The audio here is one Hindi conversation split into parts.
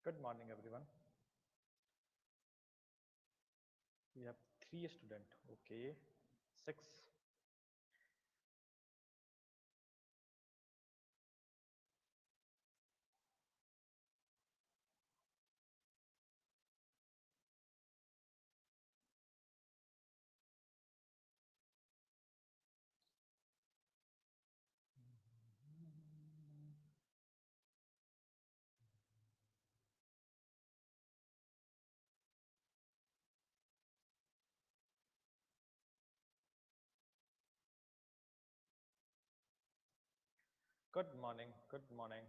Good morning, everyone. We have 3 students. Okay, 6. Good morning. Good morning.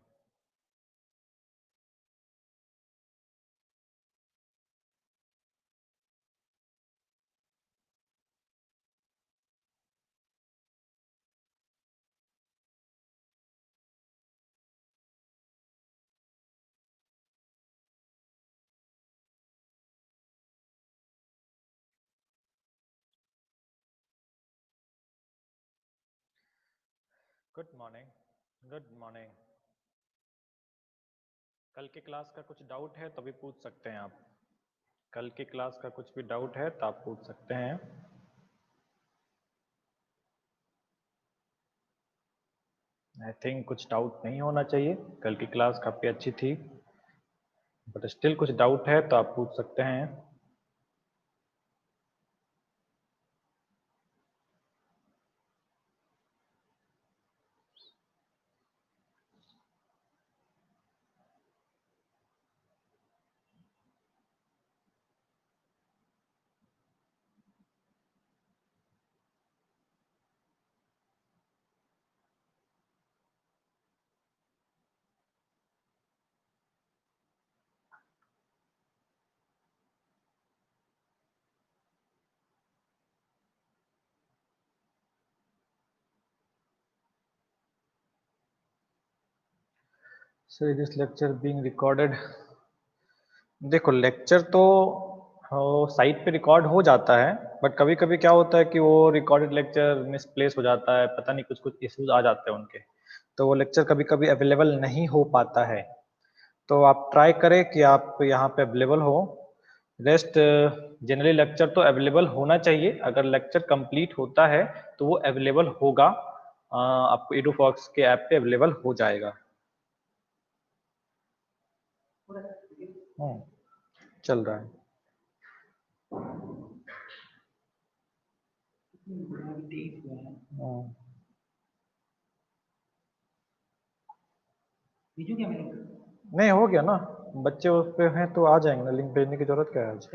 Good morning. Good morning. कल के क्लास का कुछ डाउट है तो भी पूछ सकते हैं आप। कल के क्लास का कुछ भी डाउट है तो आप पूछ सकते हैं। आई थिंक कुछ डाउट नहीं होना चाहिए। कल की क्लास काफ़ी अच्छी थी, बट स्टिल कुछ डाउट है तो आप पूछ सकते हैं। So this lecture being recorded. देखो, लेक्चर तो साइट पे रिकॉर्ड हो जाता है, बट कभी कभी क्या होता है कि वो रिकॉर्डेड लेक्चर मिसप्लेस हो जाता है, पता नहीं कुछ कुछ इश्यूज आ जाते हैं उनके, तो वो लेक्चर कभी कभी अवेलेबल नहीं हो पाता है। तो आप ट्राई करें कि आप यहाँ पे अवेलेबल हो। रेस्ट जनरली लेक्चर तो अवेलेबल होना चाहिए। अगर लेक्चर कंप्लीट होता है तो वो अवेलेबल होगा, आपको एडुफॉक्स के ऐप पे अवेलेबल हो जाएगा। चल रहा है। नहीं, हो गया ना, बच्चे उस पे हैं तो आ जाएंगे ना। लिंक भेजने की जरूरत क्या है आज?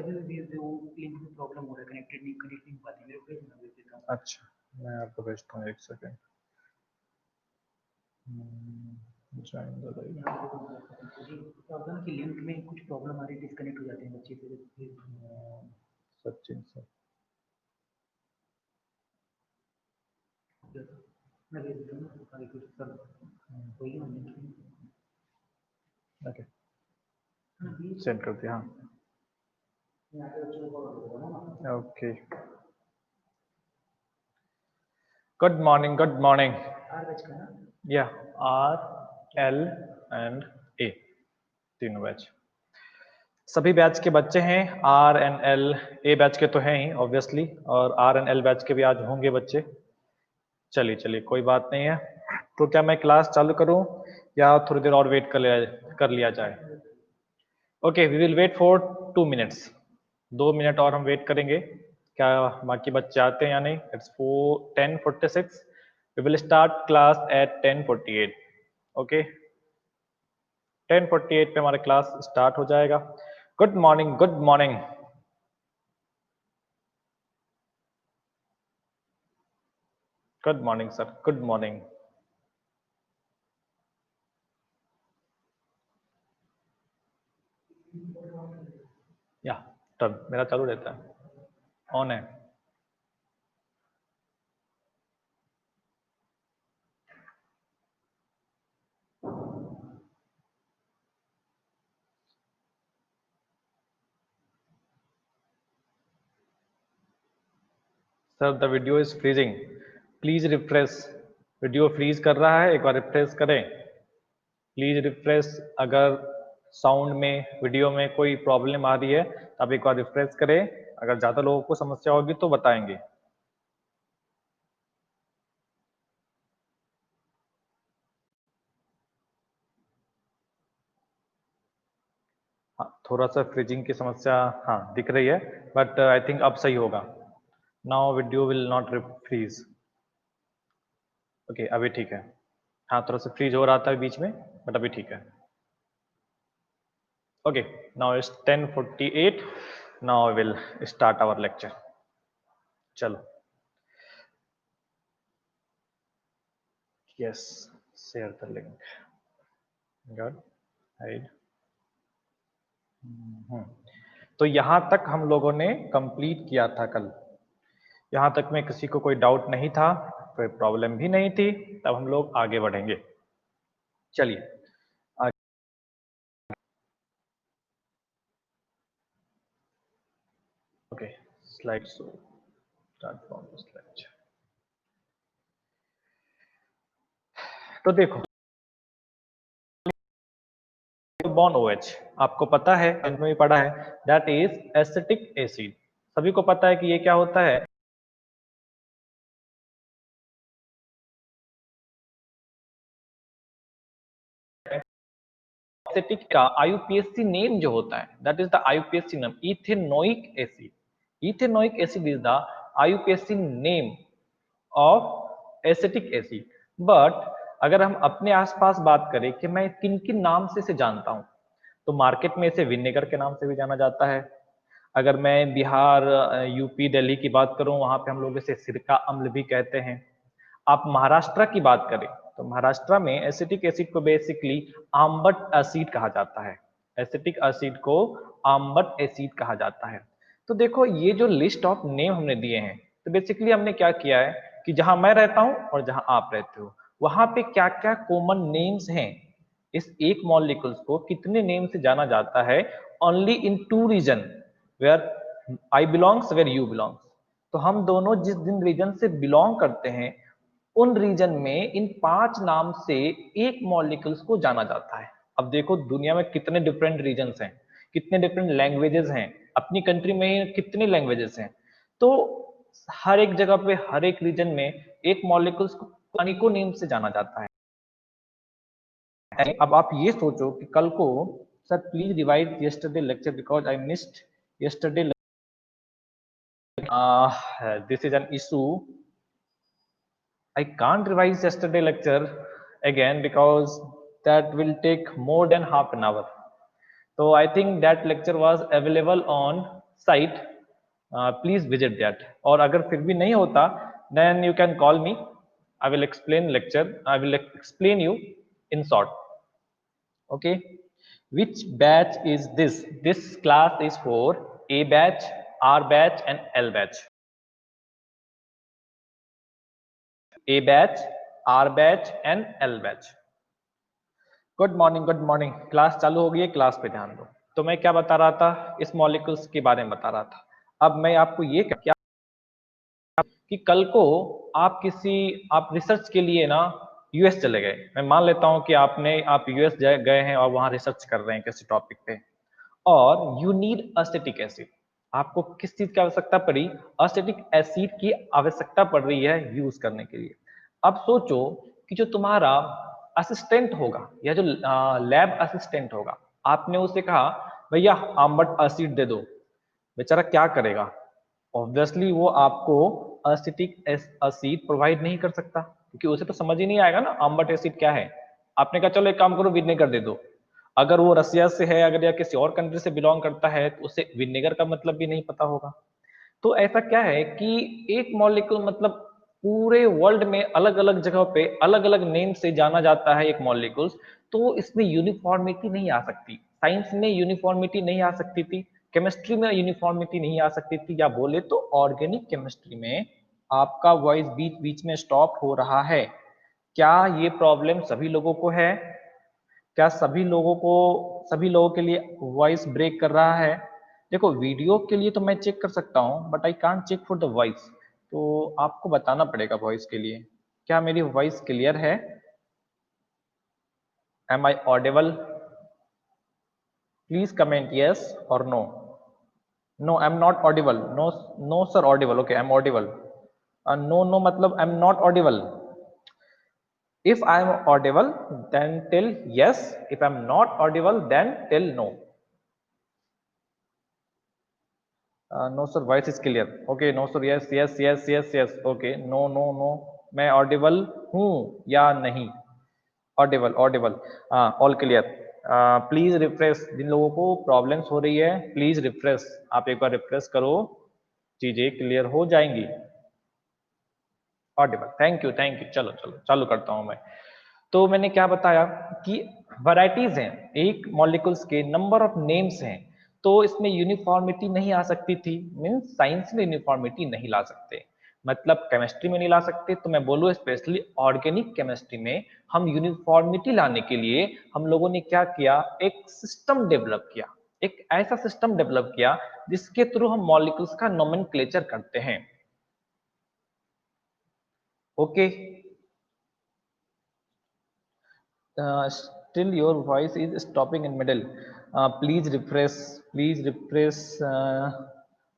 अच्छा, मैं आपको भेजता हूँ, एक सेकेंड। ज्वाइन द लिंक में कुछ प्रॉब्लम आ रही है, डिस्कनेक्ट हो जाते हैं बच्चे फिर। सचिन सर, मैं भेज देता हूँ ना, कुछ सर वही ओके, सेंड कर दिया। हाँ, okay. Good morning, good morning. या आर एल एंड ए, तीनों बैच, सभी बैच के बच्चे हैं। R and L, A batch के तो हैं ही ऑब्वियसली, और आर एंड एल बैच के भी आज होंगे बच्चे। चलिए चलिए, कोई बात नहीं है। तो क्या मैं क्लास चालू करूं या थोड़ी देर और वेट कर लिया जाए? Okay, we will wait for 2 minutes. 2 minute और हम वेट करेंगे। क्या बाकी बच्चे आते हैं या नहीं? It's 10:46। We will start class at 10:48। Okay, 10:48 पे हमारा क्लास स्टार्ट हो जाएगा। Good morning, good morning. Good morning sir, good morning. या तब मेरा चालू रहता है, ऑन है। Sir the video is freezing, please refresh. Video freeze कर रहा है, एक बार रिफ्रेश करें प्लीज। रिफ्रेश, अगर साउंड में, वीडियो में कोई प्रॉब्लम आ रही है तो आप एक बार रिफ्रेश करें। अगर ज्यादा लोगों को समस्या होगी तो बताएंगे। हाँ, थोड़ा सा फ्रीजिंग की समस्या हाँ दिख रही है, बट आई थिंक अब सही होगा। Now video will not freeze. Okay, अभी ठीक है। हाँ, थोड़ा सा फ्रीज हो रहा था बीच में, बट अभी ठीक है। Okay, now it's 10:48। Now will start our lecture. चलो, yes, share the link. Good, right. तो यहाँ तक हम लोगों ने कंप्लीट किया था कल। यहाँ तक में किसी को कोई डाउट नहीं था, कोई प्रॉब्लम भी नहीं थी। तब हम लोग आगे बढ़ेंगे। चलिए आगे। Okay, slide show, start from slide. तो देखो, बॉन OH आपको पता है, टेंथ में भी पढ़ा है, दैट इज एसिटिक एसिड। सभी को पता है कि ये क्या होता है। एसिटिक का IUPAC नेम जो होता है, that is the IUPAC name, ethanoic acid. Ethanoic acid is the IUPAC name of acetic acid. But अगर हम अपने आसपास बात करें कि मैं किन किन नाम से इसे जानता हूं, तो मार्केट में इसे विनेगर के नाम से भी जाना जाता है। अगर मैं बिहार, यूपी, दिल्ली की बात करूं, वहां पे हम लोग इसे सिरका अम्ल भी कहते हैं। आप महाराष्ट्र की बात करें तो महाराष्ट्र में एसिटिक एसिड को बेसिकली आम्बट एसिड कहा जाता है। एसिटिक एसिड को आम्बट एसिड कहा जाता है। तो देखो, ये जो लिस्ट ऑफ नेम हमने दिए हैं, तो बेसिकली हमने क्या किया है कि जहां मैं रहता हूं और जहां आप रहते हो, वहां पे क्या क्या कॉमन नेम्स हैं। इस एक मॉलिक्यूल्स को कितने नेम से जाना जाता है, only in 2 region, where I belongs, where you belongs. तो हम दोनों जिस जिन रीजन से बिलोंग करते हैं, उन रीजन में इन 5 नाम से एक मॉलिक्यूल्स को जाना जाता है। अब देखो, दुनिया में कितने डिफरेंट रीजन्स हैं, कितने डिफरेंट लैंग्वेजेस हैं, अपनी कंट्री में कितने लैंग्वेजेस हैं। तो हर एक जगह पे, हर एक रीजन में एक मॉलिक्यूल्स को अनेकों नेम से जाना जाता है। अब आप ये सोचो कि कल को, sir please revise yesterday lecture because I missed yesterday, this is an issue. I can't revise yesterday lecture again because that will take more than half an hour. So I think that lecture was available on site. Please visit that. और अगर फिर भी नहीं होता, then you can call me. I will explain lecture. I will explain you in short. Okay. Which batch is this? This class is for A batch, R batch, and L batch. A batch, R batch, and L batch. Good morning, good morning. Class चालू हो गई है, क्लास पे ध्यान दो। तो मैं क्या बता रहा था, इस मॉलिक्यूल्स के बारे में बता रहा था। अब मैं आपको ये क्या कि कल को आप रिसर्च के लिए ना यूएस चले गए। मैं मान लेता हूं कि आप यूएस गए हैं और वहां रिसर्च कर रहे हैं किसी टॉपिक पे, और यू नीड एसिटिक एसिड। आपको किस चीज की आवश्यकता पड़ी? एसिटिक एसिड की आवश्यकता पड़ रही है यूज करने के लिए। अब सोचो कि जो तुम्हारा असिस्टेंट होगा या जो लैब असिस्टेंट होगा, आपने उसे कहा भैया आम्बट एसिड दे दो, बेचारा क्या करेगा? ऑब्वियसली वो आपको एसिटिक एसिड प्रोवाइड नहीं कर सकता, क्योंकि उसे तो समझ ही नहीं आएगा ना आम्बट एसिड क्या है। आपने कहा चलो एक काम करो, विनेगर दे दो। अगर वो रसिया से है, अगर या किसी और कंट्री से बिलोंग करता है, तो उसे विनेगर का मतलब भी नहीं पता होगा। तो ऐसा क्या है कि एक मॉलिक्यूल मतलब पूरे वर्ल्ड में अलग अलग जगह पे अलग अलग नेम से जाना जाता है एक मॉलिक्यूल्स। तो इसमें यूनिफॉर्मिटी नहीं आ सकती। साइंस में यूनिफॉर्मिटी नहीं आ सकती थी, केमिस्ट्री में यूनिफॉर्मिटी नहीं आ सकती थी, या बोले तो ऑर्गेनिक केमिस्ट्री में आपका वॉइस बीच बीच में स्टॉप हो रहा है। क्या ये प्रॉब्लम सभी लोगों को है? क्या सभी लोगों के लिए वॉइस ब्रेक कर रहा है? देखो, वीडियो के लिए तो मैं चेक कर सकता हूं, but I can't check for the voice. तो आपको बताना पड़ेगा वॉइस के लिए। क्या मेरी वॉइस क्लियर है? Am I audible? Please comment yes or no. No, I'm not audible. No, no sir, audible. Okay, I'm audible. No, no, matlab I'm not audible. If I'm audible, then tell yes. If I'm not audible, then tell no. No sir, voice is clear. Okay, no sir, yes, yes, yes, yes, yes. Okay, no, no, no. मैं audible हूँ या नहीं? ऑडिबल ऑडिबल, हाँ, ऑल क्लियर। प्लीज रिफ्रेश, जिन लोगों को प्रॉब्लम्स हो रही है प्लीज रिफ्रेश, आप एक बार रिफ्रेश करो, चीजें क्लियर हो जाएंगी। ऑडिबल, थैंक यू, चलो चलो चालू करता हूं मैं। तो मैंने क्या बताया कि वैरायटीज हैं, एक मॉलिक्यूल्स के नंबर ऑफ नेम्स हैं, तो इसमें यूनिफॉर्मिटी नहीं आ सकती थी, मींस साइंस में यूनिफॉर्मिटी नहीं ला सकते, मतलब केमिस्ट्री में नहीं ला सकते, तो मैं बोलूँ स्पेशली ऑर्गेनिक केमिस्ट्री में हम यूनिफॉर्मिटी लाने के लिए हम लोगों ने क्या किया, एक सिस्टम डेवलप किया, एक ऐसा सिस्टम डेवलप किया जिसके थ्रू हम मॉलिक्यूल्स का नोमेनक्लेचर करते हैं। Okay, still your voice is stopping in middle. Please refresh, please refresh,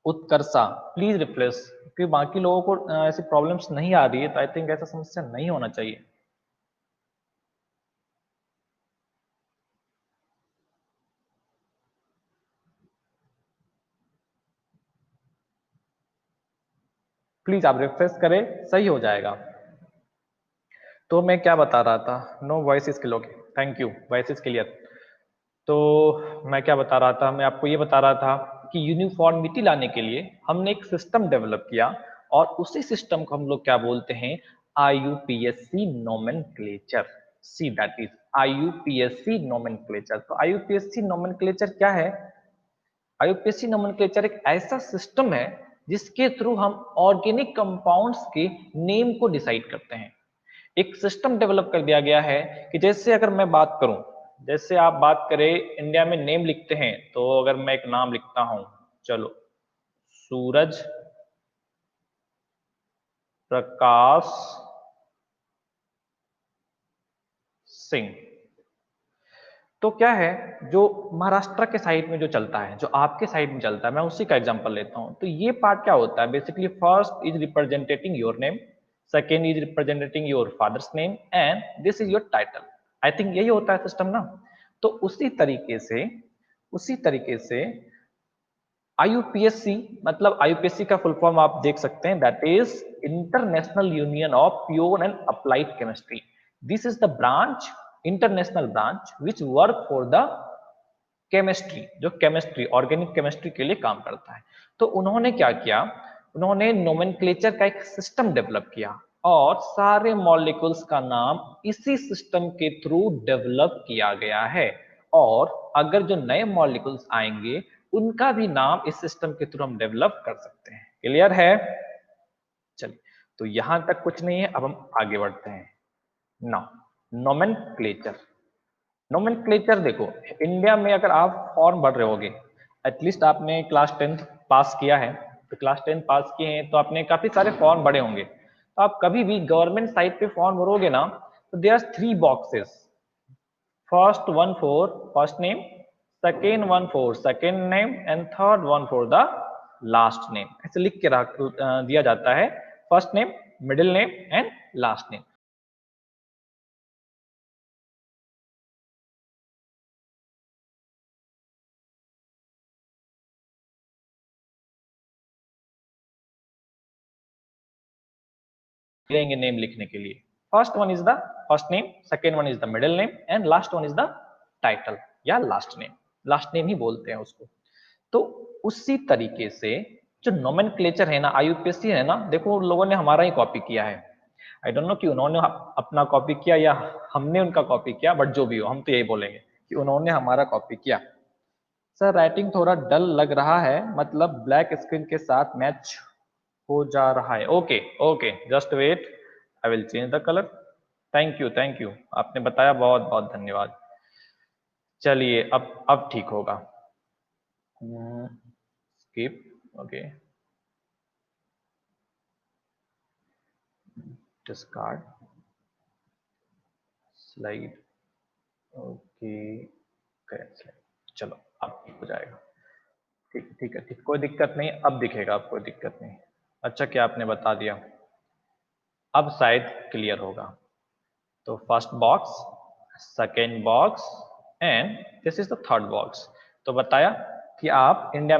Utkarsha please refresh, क्योंकि बाकी लोगों को ऐसी प्रॉब्लम्स नहीं आ रही है, तो आई थिंक ऐसा समस्या नहीं होना चाहिए। प्लीज आप रिफ्रेश करें, सही हो जाएगा। तो मैं क्या बता रहा था, no voice is clear, thank you, voice is clear. तो मैं क्या बता रहा था, मैं आपको ये बता रहा था कि यूनिफॉर्मिटी लाने के लिए हमने एक सिस्टम डेवलप किया, और उसी सिस्टम को हम लोग क्या बोलते हैं, IUPAC nomenclature. See that is IUPAC nomenclature. तो IUPAC नोमेनक्लेचर क्या है? IUPAC नोमेनक्लेचर एक ऐसा सिस्टम है जिसके थ्रू हम ऑर्गेनिक कंपाउंड्स के नेम को डिसाइड करते हैं। एक सिस्टम डेवलप कर दिया गया है कि जैसे अगर मैं बात करूं, जैसे आप बात करें इंडिया में नेम लिखते हैं, तो अगर मैं एक नाम लिखता हूं, चलो, सूरज प्रकाश सिंह। तो क्या है, जो महाराष्ट्र के साइड में जो चलता है, जो आपके साइड में चलता है, मैं उसी का एग्जांपल लेता हूं। तो ये पार्ट क्या होता है, basically first is representing your name, second is representing your father's name, and this is your title. I think यही होता है सिस्टम ना। तो उसी तरीके से IUPAC, मतलब IUPAC का फुल फॉर्म आप देख सकते हैं, that is international union of pure and applied chemistry. This is the branch, international branch which work for the chemistry, जो केमिस्ट्री ऑर्गेनिक केमिस्ट्री के लिए काम करता है। तो उन्होंने क्या किया, उन्होंने नोमेनक्लेचर का एक सिस्टम डेवलप किया, और सारे मॉलिक्यूल्स का नाम इसी सिस्टम के थ्रू डेवलप किया गया है, और अगर जो नए मॉलिक्यूल्स आएंगे उनका भी नाम इस सिस्टम के थ्रू हम डेवलप कर सकते हैं। क्लियर है? चलिए, तो यहां तक कुछ नहीं है, अब हम आगे बढ़ते हैं। नाउ नोमेनक्लेचर, नोमेनक्लेचर देखो, इंडिया में अगर आप फॉर्म भर रहे होगे, एटलीस्ट आपने क्लास 10th पास किया है, तो क्लास 10 पास किए हैं तो आपने काफी सारे फॉर्म भरे होंगे, तो आप कभी भी गवर्नमेंट साइट पे फॉर्म भरोगे ना, तो there are 3 boxes, first one for first name, second one for second name, and third one for the last name, ऐसे लिख के रख दिया जाता है, first name, middle name and last name. Name लिखने के लिए first one is the first name, second one is the middle name, and last one is the title या लास्ट नेम ही बोलते हैं उसको। तो उसी तरीके से जो नोमेनक्लेचर है ना, IUPAC है ना, देखो उन लोगों ने हमारा ही कॉपी किया है। आई डोंट नो कि उन्होंने अपना कॉपी किया या हमने उनका कॉपी किया, बट जो भी हो हम तो यही बोलेंगे कि उन्होंने हमारा कॉपी किया। सर राइटिंग थोड़ा डल लग रहा है, मतलब ब्लैक स्क्रीन के साथ मैच हो जा रहा है। Okay okay, just wait, I will change the colour. Thank you, आपने बताया, बहुत बहुत धन्यवाद। चलिए, अब ठीक होगा। Skip, okay, discard slide, okay, correct slide. चलो अब ठीक हो जाएगा। ठीक ठीक है, ठीक, कोई दिक्कत नहीं, अब दिखेगा, अब कोई दिक्कत नहीं। अच्छा क्या आपने बता दिया, अब शायद क्लियर होगा। तो first box, second box and this is the third box. तो बताया कि आप इंडिया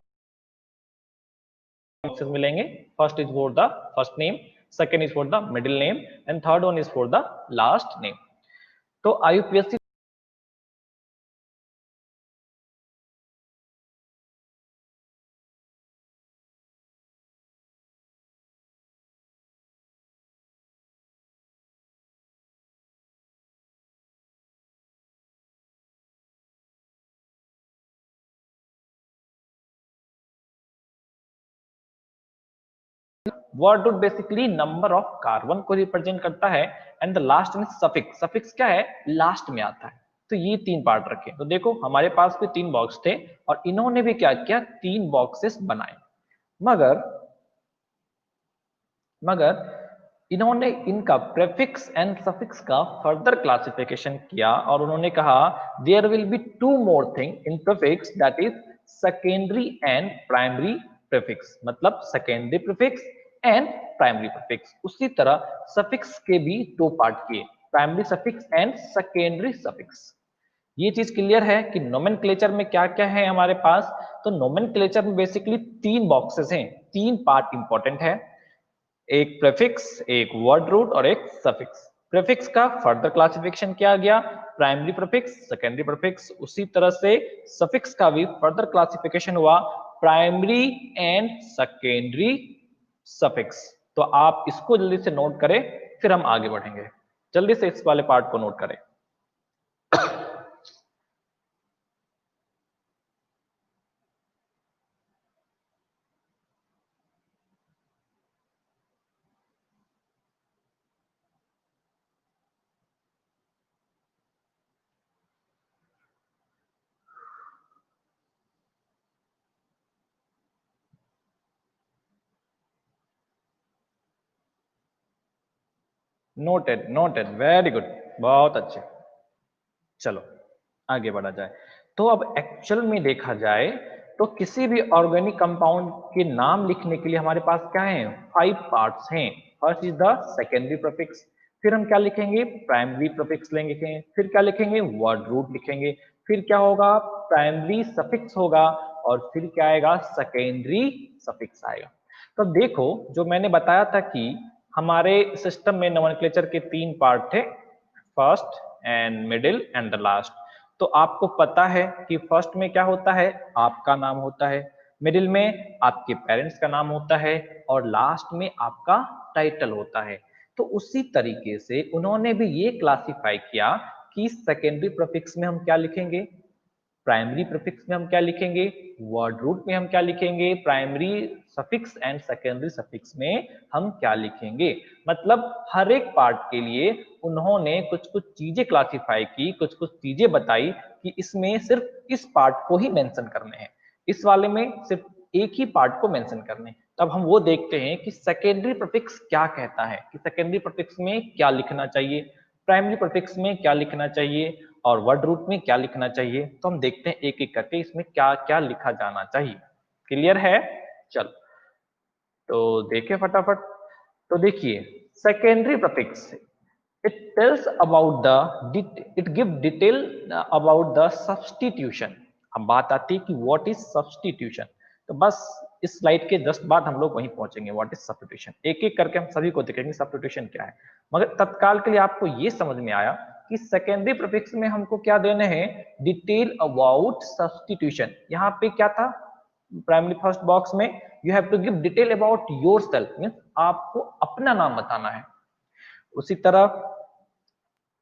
बॉक्सेस मिलेंगे। First is for the first name, second is for the middle name and third one is for the last name. तो IUPAC word root basically number of carbon को रिप्रेजेंट करता है एंड द लास्ट में सफिक्स, सफिक्स क्या है, लास्ट में आता है। तो ये तीन पार्ट रखे। तो देखो हमारे पास भी तीन बॉक्स थे और इन्होंने भी क्या किया, तीन बॉक्सेस बनाए। मगर मगर इन्होंने इनका प्रेफिक्स एंड सफिक्स का फर्दर क्लासिफिकेशन किया और उन्होंने कहा there will be two more thing in prefix, that is secondary and primary prefix, मतलब secondary prefix and primary prefix. उसी तरह सफिक्स के भी दो पार्ट किए, primary suffix and secondary suffix. ये चीज क्लियर है कि नोमेनक्लेचर में क्या क्या है हमारे पास। तो नोमेनक्लेचर में बेसिकली तीन बॉक्सेस हैं, तीन पार्ट इंपॉर्टेंट है, एक प्रीफिक्स, एक वर्ड रूट और एक सफिक्स। प्रीफिक्स का फर्दर क्लासिफिकेशन किया गया, प्राइमरी प्रीफिक्स, सेकेंडरी प्रीफिक्स। उसी तरह से सफिक्स का भी फर्दर क्लासिफिकेशन हुआ, प्राइमरी एंड सेकेंडरी सफिक्स। तो आप इसको जल्दी से नोट करें, फिर हम आगे बढ़ेंगे। जल्दी से इस वाले पार्ट को नोट करें। नोटेड, नोटेड, वेरी गुड, बहुत अच्छे। चलो आगे बढ़ा जाए। तो अब एक्चुअल में देखा जाए तो किसी भी ऑर्गेनिक कंपाउंड के नाम लिखने के लिए हमारे पास क्या है, फाइव पार्ट्स हैं। First is the secondary prefix, फिर हम क्या लिखेंगे, प्राइमरी प्रीफिक्स लेंगे, फिर क्या लिखेंगे, वर्ड रूट लिखेंगे, फिर क्या होगा, प्राइमरी सफिक्स होगा और फिर क्या आएगा, सेकेंडरी सफिक्स आएगा। तो देखो जो मैंने बताया था कि हमारे सिस्टम में नोमेनक्लेचर के तीन पार्ट थे, first and middle and the last. तो आपको पता है कि फर्स्ट में क्या होता है, आपका नाम होता है, मिडिल में आपके पेरेंट्स का नाम होता है और लास्ट में आपका टाइटल होता है। तो उसी तरीके से उन्होंने भी ये क्लासिफाई किया कि सेकेंडरी प्रीफिक्स में हम क्या लिखेंगे, प्राइमरी प्रीफिक्स में हम क्या लिखेंगे, वर्ड रूट में हम क्या लिखेंगे, primary suffix and secondary suffix में हम क्या लिखेंगे। मतलब हर एक पार्ट के लिए उन्होंने कुछ कुछ चीजें क्लासिफाई की, कुछ कुछ चीजें बताई कि इसमें सिर्फ इस पार्ट को ही मेंशन करने हैं, इस वाले में सिर्फ एक ही पार्ट को मेंशन करने। तब हम वो देखते हैं कि सेकेंडरी प्रीफिक्स क्या कहता है, कि सेकेंडरी प्रीफिक्स में क्या लिखना चाहिए, प्राइमरी प्रीफिक्स में क्या लिखना चाहिए और वर्ड रूट में क्या लिखना चाहिए। तो हम देखते हैं एक एक करके इसमें क्या क्या लिखा जाना चाहिए। क्लियर है, चलो तो देखिए फटाफट। तो देखिए secondary prefix, it tells about the it give detail about the substitution। अब बात आती है कि what is substitution। तो बस इस स्लाइड के जस्ट बाद हम लोग वहीं पहुंचेंगे, what is substitution, एक एक करके हम सभी को देखेंगे substitution क्या है। मगर तत्काल के लिए आपको ये समझ में आया कि सेकेंडरी प्रीफिक्स में हमको क्या देने हैं, डिटेल अबाउट सब्स्टिट्यूशन। यहाँ पे क्या था, प्राइमरी फर्स्ट बॉक्स में you have to give detail about yourself, means आपको अपना नाम बताना है। उसी तरह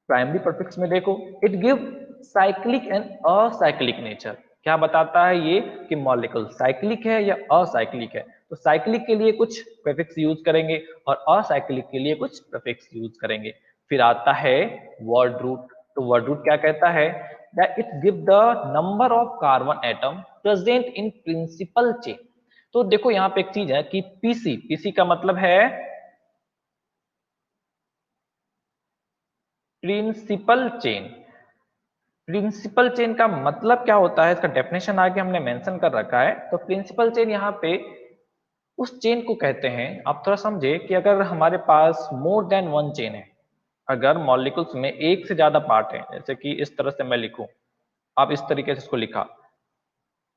प्राइमरी प्रीफिक्स में देखो, it give cyclic and acyclic nature. क्या बताता है ये कि मॉलिक्यूल साइक्लिक है या असाइक्लिक है। तो साइक्लिक के लिए कुछ प्रीफिक्स यूज करेंगे और असाइक्लिक के लिए कुछ प्रीफिक्स यूज करेंगे। फिर आता है वर्ड रूट। तो वर्ड रूट क्या कहता है, that it give the number of carbon atom present in principal chain. तो देखो यहाँ पे एक चीज है कि पीसी, पीसी का मतलब है प्रिंसिपल चेन। प्रिंसिपल चेन का मतलब क्या होता है, इसका डेफिनेशन आगे हमने मेंशन कर रखा है। तो प्रिंसिपल चेन यहाँ पे उस चेन को कहते हैं, आप थोड़ा समझे कि अगर हमारे पास मोर देन वन चेन है, अगर मॉलिक्यूल्स में एक से ज्यादा पार्ट है, जैसे कि इस तरह से मैं लिखूं, आप इस तरीके से इसको लिखा,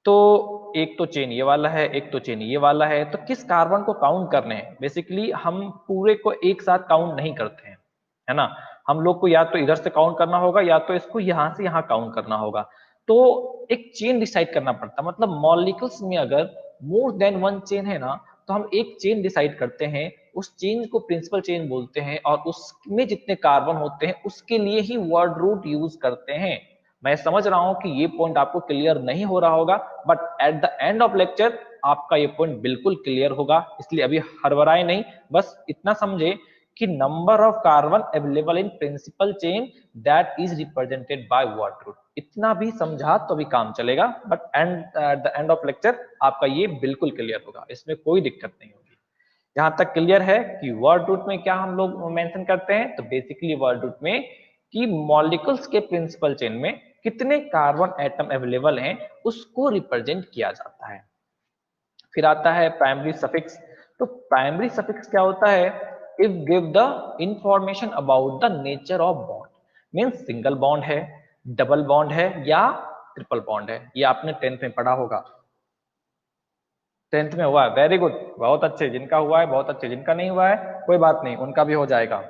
तो एक तो चेन ये वाला है, एक तो चेन ये वाला है, तो किस कार्बन को काउंट करने हैं, बेसिकली हम पूरे को एक साथ काउंट नहीं करते हैं, है ना। हम लोग को या तो इधर से काउंट करना होगा या तो इसको यहां से यहां काउंट करना होगा। तो एक चेन डिसाइड करना पड़ता है, मतलब मॉलिक्यूल्स में अगर मोर देन वन चेन है ना, तो हम एक चेन डिसाइड करते हैं, उस चेन को प्रिंसिपल चेन बोलते हैं, और उसमें जितने कार्बन होते हैं उसके लिए ही वर्ड रूट यूज करते हैं। मैं समझ रहा हूं कि ये पॉइंट आपको क्लियर नहीं हो रहा होगा, but at the end of lecture आपका ये पॉइंट बिल्कुल क्लियर होगा, इसलिए अभी हड़बड़ाए नहीं, बस इतना समझे कि number of carbon available in principal chain that is represented by word root, इतना भी समझा तो भी काम चलेगा, but at the end of lecture आपका ये बिल्कुल क्लियर होगा, इसमें कोई दिक्कत नहीं होगी। यहां तक क्लियर है कि वर्ड रूट में क्या हम लोग मेंशन करते हैं, तो बेसिकली वर्ड रूट में कि मॉलिक्यूल्स के प्रिंसिपल चेन में कितने कार्बन एटम अवेलेबल हैं उसको रिप्रेजेंट किया जाता है। फिर आता है प्राइमरी सफिक्स। तो प्राइमरी सफिक्स क्या होता है, if give the information about the nature of bond, means single bond है, डबल बॉन्ड है या ट्रिपल बॉन्ड है, ये आपने 10th में पढ़ा होगा। 10th में हुआ है, वेरी गुड, बहुत अच्छे, जिनका हुआ है बहुत अच्छे, जिनका नहीं हुआ है कोई बात नहीं, उनका भी हो जाएगा।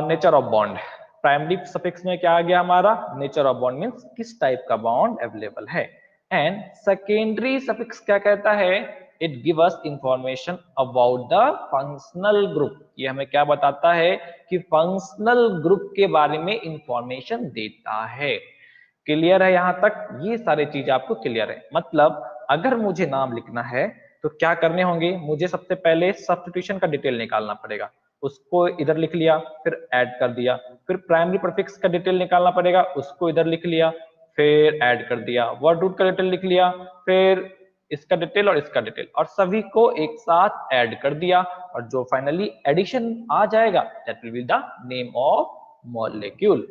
Nature of bond, primary suffix में क्या आ गया हमारा, नेचर ऑफ बॉन्ड मींस किस टाइप का बॉन्ड अवेलेबल है। एंड सेकेंडरी सफिक्स क्या कहता है, it give us information about the functional group, ये हमें क्या बताता है कि फंक्शनल ग्रुप के बारे में इंफॉर्मेशन देता है। क्लियर है यहां तक, ये सारी चीज आपको क्लियर है। मतलब अगर मुझे नाम लिखना है तो क्या करने होंगे, मुझे सबसे पहले सब्स्टिट्यूशन का डिटेल निकालना पड़ेगा, उसको इधर लिख लिया, फिर ऐड कर दिया, फिर प्राइमरी प्रीफिक्स का डिटेल निकालना पड़ेगा, उसको इधर लिख लिया, फिर ऐड कर दिया, वर्ड रूट का डिटेल लिख लिया, फिर इसका डिटेल और इसका डिटेल, और सभी को एक साथ ऐड कर दिया, और जो फाइनली एडिशन आ जाएगा that will be the name of molecule.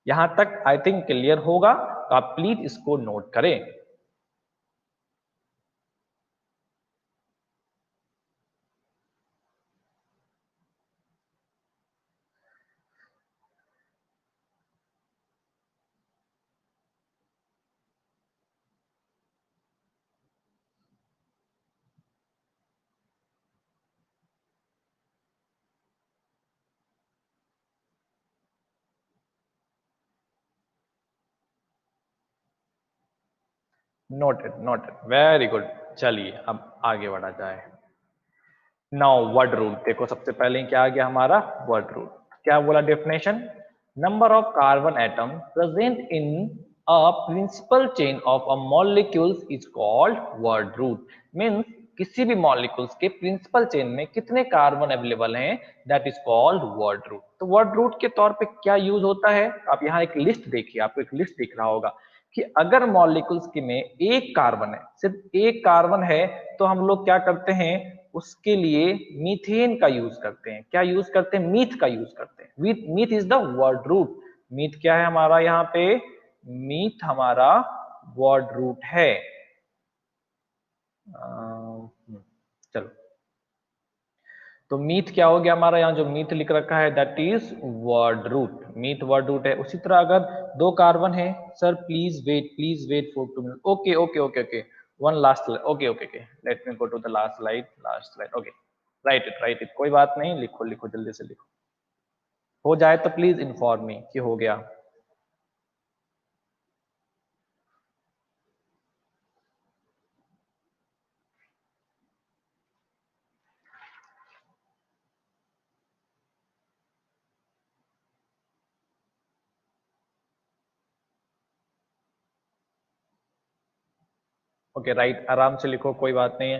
यहां तक आई थिंक क्लियर होगा, तो आप प्लीज इसको नोट करें। Noted noted, very good. चलिए अब आगे बढ़ा जाए। नाउ वर्ड रूट देखो, सबसे पहले क्या आ गया हमारा वर्ड रूट, क्या बोला definition, number of carbon atom present in a principal chain of a molecules is called word root, means किसी भी मॉलिक्यूल्स के प्रिंसिपल चेन में कितने कार्बन अवेलेबल हैं that is called word root. तो वर्ड रूट के तौर पे क्या यूज होता है, आप यहाँ एक लिस्ट देखिए, आपको एक लिस्ट दिख रहा होगा कि अगर मॉलिक्यूल्स के में एक कार्बन है, सिर्फ एक कार्बन है, तो हम लोग क्या करते हैं, उसके लिए मीथेन का यूज करते हैं, क्या यूज करते हैं, मीथ का यूज करते हैं, meth, meth is the word root. Meth क्या है हमारा यहाँ पे, मीथ हमारा वर्ड रूट है। चलो, तो मीथ क्या हो गया हमारा, यहाँ जो मीथ लिख रखा है that is word root, meth word root है। उसी तरह अगर दो कार्बन है, sir please wait for 2 minute, okay okay okay okay, one last, okay okay okay, let me go to the last slide, okay, write it, कोई बात नहीं, लिखो लिखो जल्दी से लिखो, हो जाए तो प्लीज इन्फॉर्म मी कि हो गया। ओके राइट, आराम से लिखो, कोई बात नहीं है।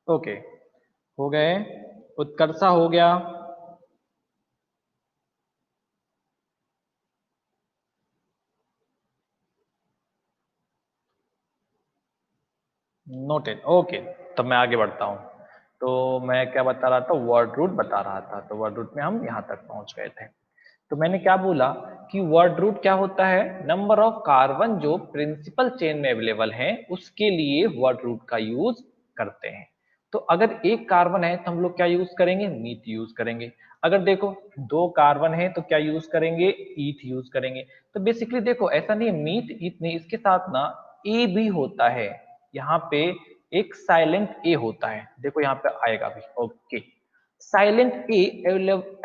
ओके, हो गए। उत्कर्षा हो गया, नोटेड, ओके। तो मैं आगे बढ़ता हूँ। तो मैं क्या बता रहा था, वर्ड रूट बता रहा था। तो वर्ड रूट में हम यहाँ तक पहुंच गए थे। तो मैंने क्या बोला कि वर्ड रूट क्या होता है, नंबर ऑफ कार्बन जो प्रिंसिपल चेन में अवेलेबल है उसके लिए वर्ड रूट का यूज करते हैं। तो अगर एक कार्बन है तो हम लोग क्या यूज करेंगे, मीथ यूज करेंगे। अगर देखो दो कार्बन है तो क्या यूज करेंगे, ईथ यूज करेंगे। तो बेसिकली देखो ऐसा नहीं है मीथ ईथ नहीं, इसके साथ ना ए भी होता है। यहाँ पे एक साइलेंट ए होता है, देखो यहाँ पे आएगा भी, okay. Silent a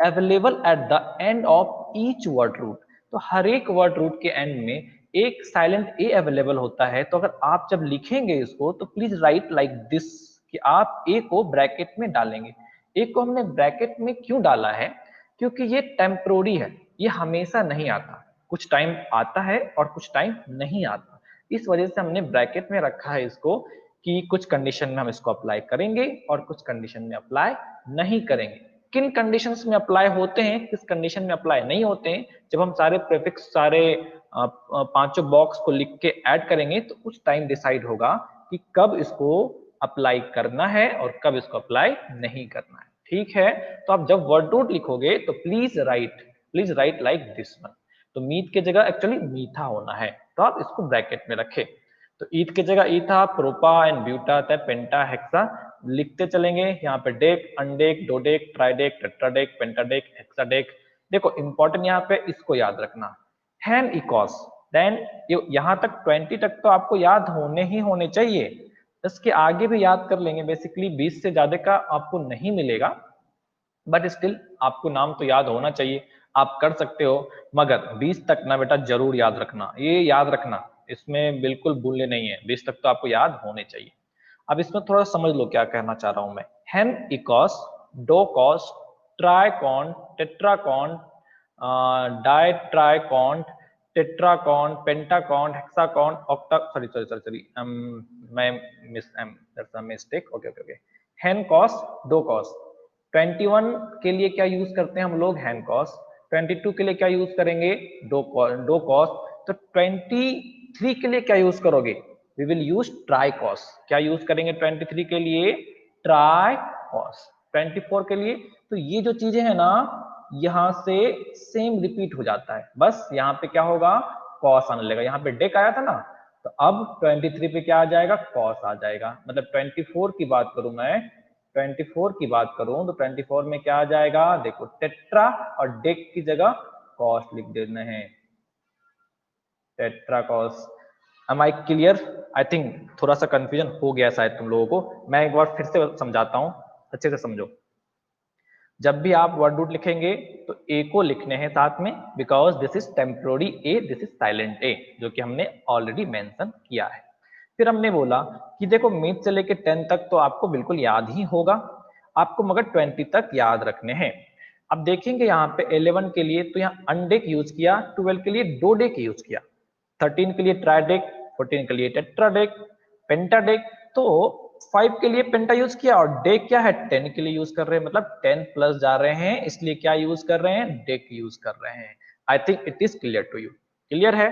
available at the end of each word root. तो हर एक वर्ड रूट के एंड में एक साइलेंट ए अवेलेबल होता है। तो अगर आप जब लिखेंगे इसको तो प्लीज राइट लाइक दिस, कि आप ए को ब्रैकेट में डालेंगे। ए को हमने ब्रैकेट में क्यों डाला है, क्योंकि ये टेम्पोररी है, ये हमेशा नहीं आता, कुछ टाइम आता है और कुछ टाइम नहीं आता। इस वजह से हमने ब्रैकेट में रखा है इसको, कि कुछ कंडीशन में हम इसको अप्लाई करेंगे और कुछ कंडीशन में अप्लाई नहीं करेंगे। किन कंडीशंस में अप्लाई होते हैं, किस कंडीशन में अप्लाई नहीं होते हैं, जब हम सारे प्रीफिक्स सारे पांचों बॉक्स को लिख के ऐड करेंगे तो उस टाइम डिसाइड होगा कि कब इसको अप्लाई करना है और कब इसको अप्लाई नहीं करना है। ठीक है, तो आप जब वर्ड रूट लिखोगे तो please right like this one. तो मीथ की जगह एक्चुअली मीठा होना है, तो आप इसको ब्रैकेट में रखें। तो ईथ की जगह ईथा, प्रोपा एंड ब्यूटा, पेंटा, हेक्सा लिखते चलेंगे। यहाँ पे डेक, अनडेक, डोडेक, ट्राइडेक, टेट्राडेक, पेंटाडेक, हेक्साडेक। देखो इंपॉर्टेंट यहाँ पे इसको याद रखना, हेन इकॉस। देन यहाँ तक 20 तक तो आपको याद होने ही होने चाहिए, इसके आगे भी याद कर लेंगे। बेसिकली 20 से ज्यादा का आपको नहीं मिलेगा, बट स्टिल आपको नाम तो याद होना चाहिए, आप कर सकते हो। मगर 20 तक ना बेटा जरूर याद रखना, ये याद रखना, इसमें बिल्कुल भूलने नहीं है, 20 तक तो आपको याद होने चाहिए। अब इसमें थोड़ा समझ लो क्या कहना चाह रहा हूं मैं। Hen icos, docos, tricon, tetracon, ditricon, tetracon, pentacon, hexacon, octa, sorry sorry sorry sorry, मैं that's a mistake, okay okay okay. Hen cos, do cos. 21 के लिए क्या यूज करते हैं हम लोग, हेन कॉस। 22 के लिए क्या यूज करेंगे, डो कॉस। तो 23 के लिए क्या यूज करोगे, we will use tricos. क्या यूज करेंगे 23 के लिए, ट्राई कॉस। 24 के लिए, तो ये जो चीजें है ना यहां से सेम रिपीट हो जाता है, बस यहाँ पे क्या होगा, कॉस आने लगेगा। यहाँ पे डेक आया था ना, तो अब 23 पे क्या आ जाएगा, कॉस आ जाएगा। मतलब 24 की बात करूं मैं, 24 की बात करूं तो 24 में क्या आ जाएगा, देखो टेट्रा और डेक की जगह कॉस लिख देना है, tetracos. Am I clear? I think थोड़ा सा कंफ्यूजन हो गया शायद तुम लोगों को, मैं एक बार फिर से समझाता हूं, अच्छे से समझो। जब भी आप वर्ड रूट लिखेंगे तो ए को लिखने हैं साथ में, because this is temporary A, this is silent A, जो कि हमने ऑलरेडी मेंशन किया है। फिर हमने बोला कि देखो मीथ से लेके 10 तक तो आपको बिल्कुल याद ही होगा, आपको मगर 20 तक याद रखने हैं। अब देखेंगे यहाँ पे 11 के लिए तो यहाँ अनडेक यूज किया, 12 के लिए डोडेक यूज किया, 13 के लिए ट्राइडेक, 14 के लिए टेट्राडेक, पेंटाडेक। तो 5 के लिए पेंटा यूज किया और डेक क्या है 10 के लिए यूज कर रहे हैं, मतलब 10 प्लस जा रहे हैं, इसलिए क्या यूज कर रहे हैं, डेक यूज कर रहे हैं। I think it is clear to you, clear है?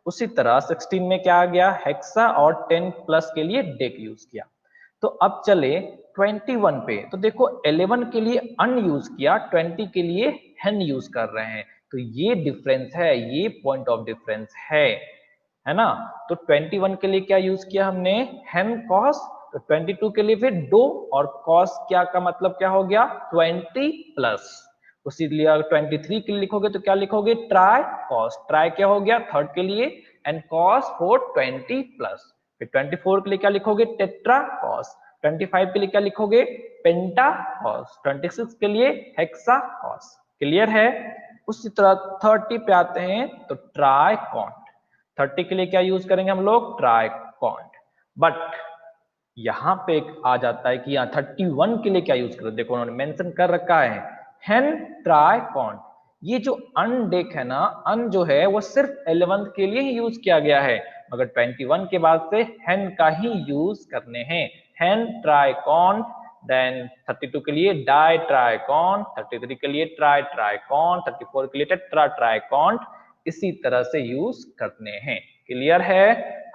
उसी तरह 16 में क्या आ गया, हेक्सा, और 10 प्लस के लिए डेक यूज किया। तो अब चले 21 पे, तो देखो 11 के लिए अन यूज किया, 20 के लिए हेन यूज कर रहे हैं। तो ये डिफरेंस है, ये पॉइंट ऑफ डिफरेंस है ना। तो 21 के लिए क्या यूज किया हमने, हेन कॉस। तो 22 के लिए फिर डो, और कॉस क्या का मतलब क्या हो गया, 20 प्लस। उसी लिए अगर 23 के लिए लिखोगे तो क्या लिखोगे, ट्राई कॉस। ट्राई क्या हो गया, थर्ड के लिए, एंड कॉस फॉर 20 प्लस। फिर 24 के लिए क्या लिखोगे, टेट्रा कॉस। 25 के लिए क्या लिखोगे, पेंटा कॉस। 26 के लिए हेक्सा कॉस। क्लियर है? उसी तरह 30 पे आते हैं तो ट्राई कॉन्ट। 30 के लिए क्या यूज करेंगे हम लोग, ट्राई कॉन्ट। बट यहां पे एक आ जाता है कि यहाँ 31 के लिए क्या यूज करो, देखो उन्होंने मेंशन कर रखा है, हेन ट्राई कॉन्ट। ये जो अनडेक है ना, अन जो है वो सिर्फ 11 के लिए ही यूज किया गया है, मगर 21 के बाद से हेन का ही यूज करने हैं, हेन ट्राई कॉन्ट देन 32 के लिए डाई ट्राइकॉन, 33 के लिए ट्राई ट्राइकॉन, 34 के लिए टेट्रा ट्राइकॉन, इसी तरह से यूज करने हैं। क्लियर है?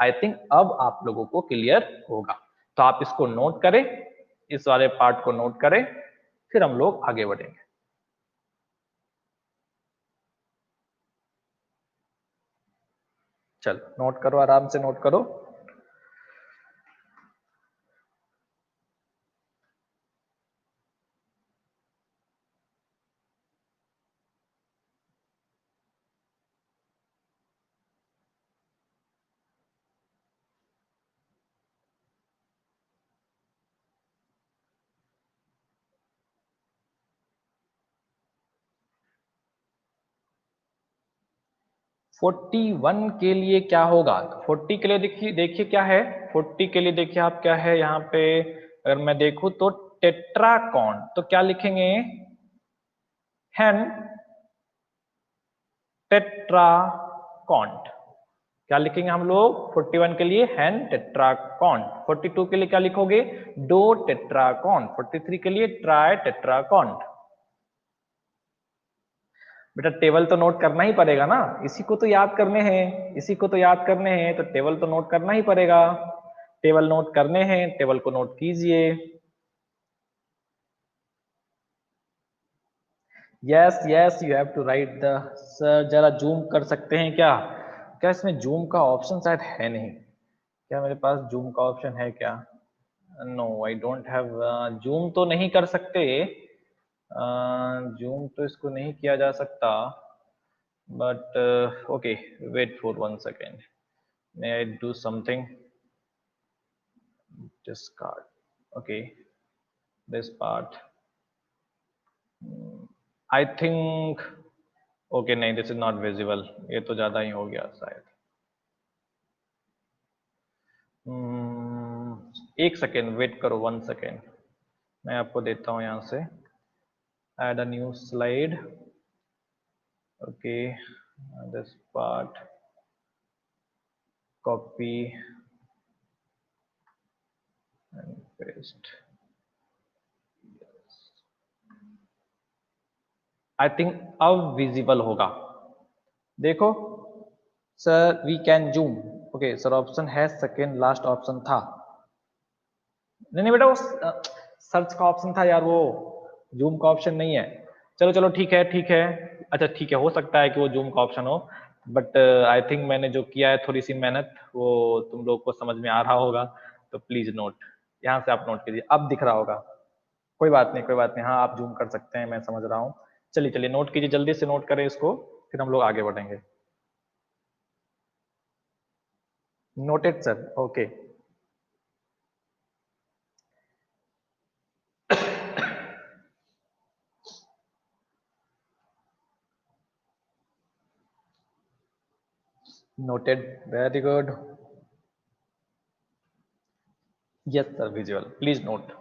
आई थिंक अब आप लोगों को क्लियर होगा। तो आप इसको नोट करें, इस वाले पार्ट को नोट करें, फिर हम लोग आगे बढ़ेंगे। चलो नोट करो, आराम से नोट करो। फोर्टी वन के लिए क्या होगा? 40 के लिए देखिए क्या है, 40 के लिए देखिए आप क्या है यहाँ पे, अगर मैं देखूं तो टेट्राकॉन, तो क्या लिखेंगे? हेन टेट्राकॉन्ट। क्या लिखेंगे हम लोग 41 के लिए? हेन टेट्राकॉन। 42 के लिए क्या लिखोगे? डो टेट्राकॉन। 43 के लिए ट्राई टेट्राकॉन। बेटा टेबल तो नोट करना ही पड़ेगा ना, इसी को तो याद करने हैं, इसी को तो याद करने हैं, तो टेबल तो नोट करना ही पड़ेगा। टेबल नोट करने हैं, टेबल को नोट कीजिए। Yes yes you have to write the. Sir जरा जूम कर सकते हैं क्या? क्या इसमें जूम का ऑप्शन शायद है नहीं, क्या मेरे पास जूम का ऑप्शन है क्या? No I don't have. Zoom तो नहीं कर सकते, जूम तो इसको नहीं किया जा सकता, but okay wait for 1 second, may I do something? Discard. Okay, this part. I think okay नहीं, this is not visible, ये तो ज्यादा ही हो गया शायद। 1 सेकेंड वेट करो, 1 सेकेंड, मैं आपको देता हूँ यहाँ से। Add a new slide. Okay, this part. Copy and paste. I think अब विजिबल होगा, देखो। Sir we can zoom, okay sir option है सेकेंड लास्ट ऑप्शन था। नहीं नहीं बेटा वो सर्च का ऑप्शन था यार, वो जूम का ऑप्शन नहीं है। चलो चलो ठीक है ठीक है, अच्छा ठीक है, हो सकता है कि वो जूम का ऑप्शन हो, बट आई थिंक मैंने जो किया है थोड़ी सी मेहनत, वो तुम लोग को समझ में आ रहा होगा, तो प्लीज नोट, यहाँ से आप नोट कीजिए, अब दिख रहा होगा। कोई बात नहीं कोई बात नहीं, हाँ आप जूम कर सकते हैं, मैं समझ रहा हूँ। चलिए चलिए नोट कीजिए, जल्दी से नोट करें इसको, फिर हम लोग आगे बढ़ेंगे। Noted sir, okay. Noted, very good. Yes sir visual, please note.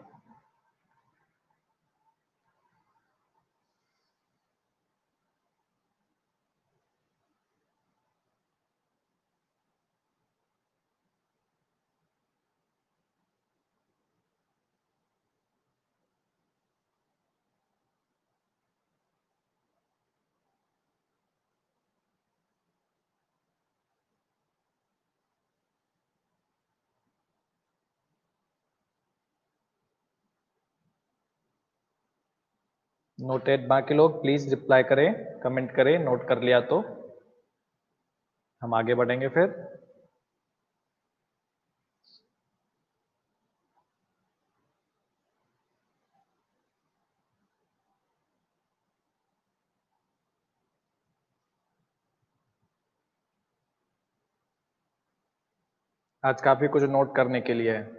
Noted, बाकी लोग प्लीज रिप्लाई करें, कमेंट करें, नोट कर लिया तो हम आगे बढ़ेंगे फिर। आज काफी कुछ नोट करने के लिए है।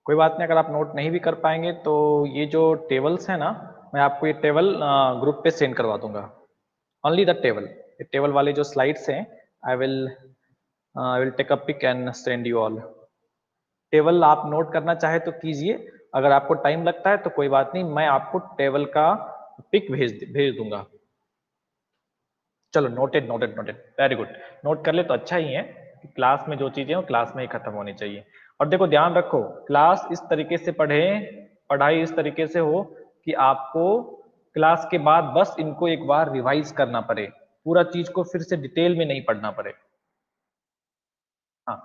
कोई बात नहीं, अगर आप नोट नहीं भी कर पाएंगे तो ये जो टेबल्स है ना, मैं आपको ये टेबल ग्रुप पे सेंड करवा दूंगा। ओनली द टेबल, ये टेबल वाले जो स्लाइड्स हैं, I will take a pic and send you all. Table आप नोट करना चाहे तो कीजिए, अगर आपको टाइम लगता है तो कोई बात नहीं, मैं आपको टेबल का पिक भेज दूंगा। चलो noted noted noted, very good, note कर ले तो अच्छा ही है। कि क्लास में जो चीजें हो क्लास में ही खत्म होनी चाहिए। और देखो ध्यान रखो, क्लास इस तरीके से पढ़ाई इस तरीके से हो कि आपको क्लास के बाद बस इनको एक बार रिवाइज करना पड़े, पूरा चीज को फिर से डिटेल में नहीं पढ़ना पड़े। हाँ,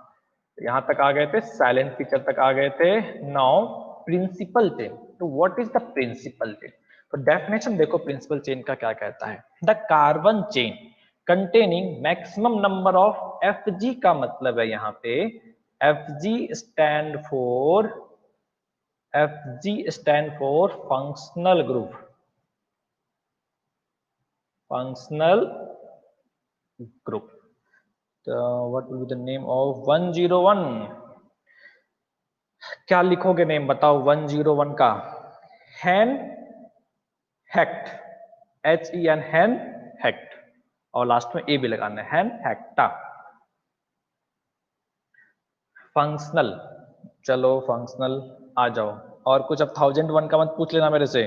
यहां तक आ गए थे, साइलेंट फीचर तक आ गए थे। Now principal chain. तो what is the principal chain? तो डेफिनेशन देखो प्रिंसिपल चेन का क्या कहता है। The carbon chain containing maximum number of Fg का मतलब है यहाँ पे Fg stand for functional group, functional group. तो what will be the name of 101? क्या लिखोगे नेम बताओ 101 का? हैन हेक्ट, HEN हैन हेक्ट, और लास्ट में ए भी लगाना है, हैन हेक्टा। फंक्शनल, चलो फंक्शनल आ जाओ। और कुछ अब 1001 का मत पूछ लेना मेरे से,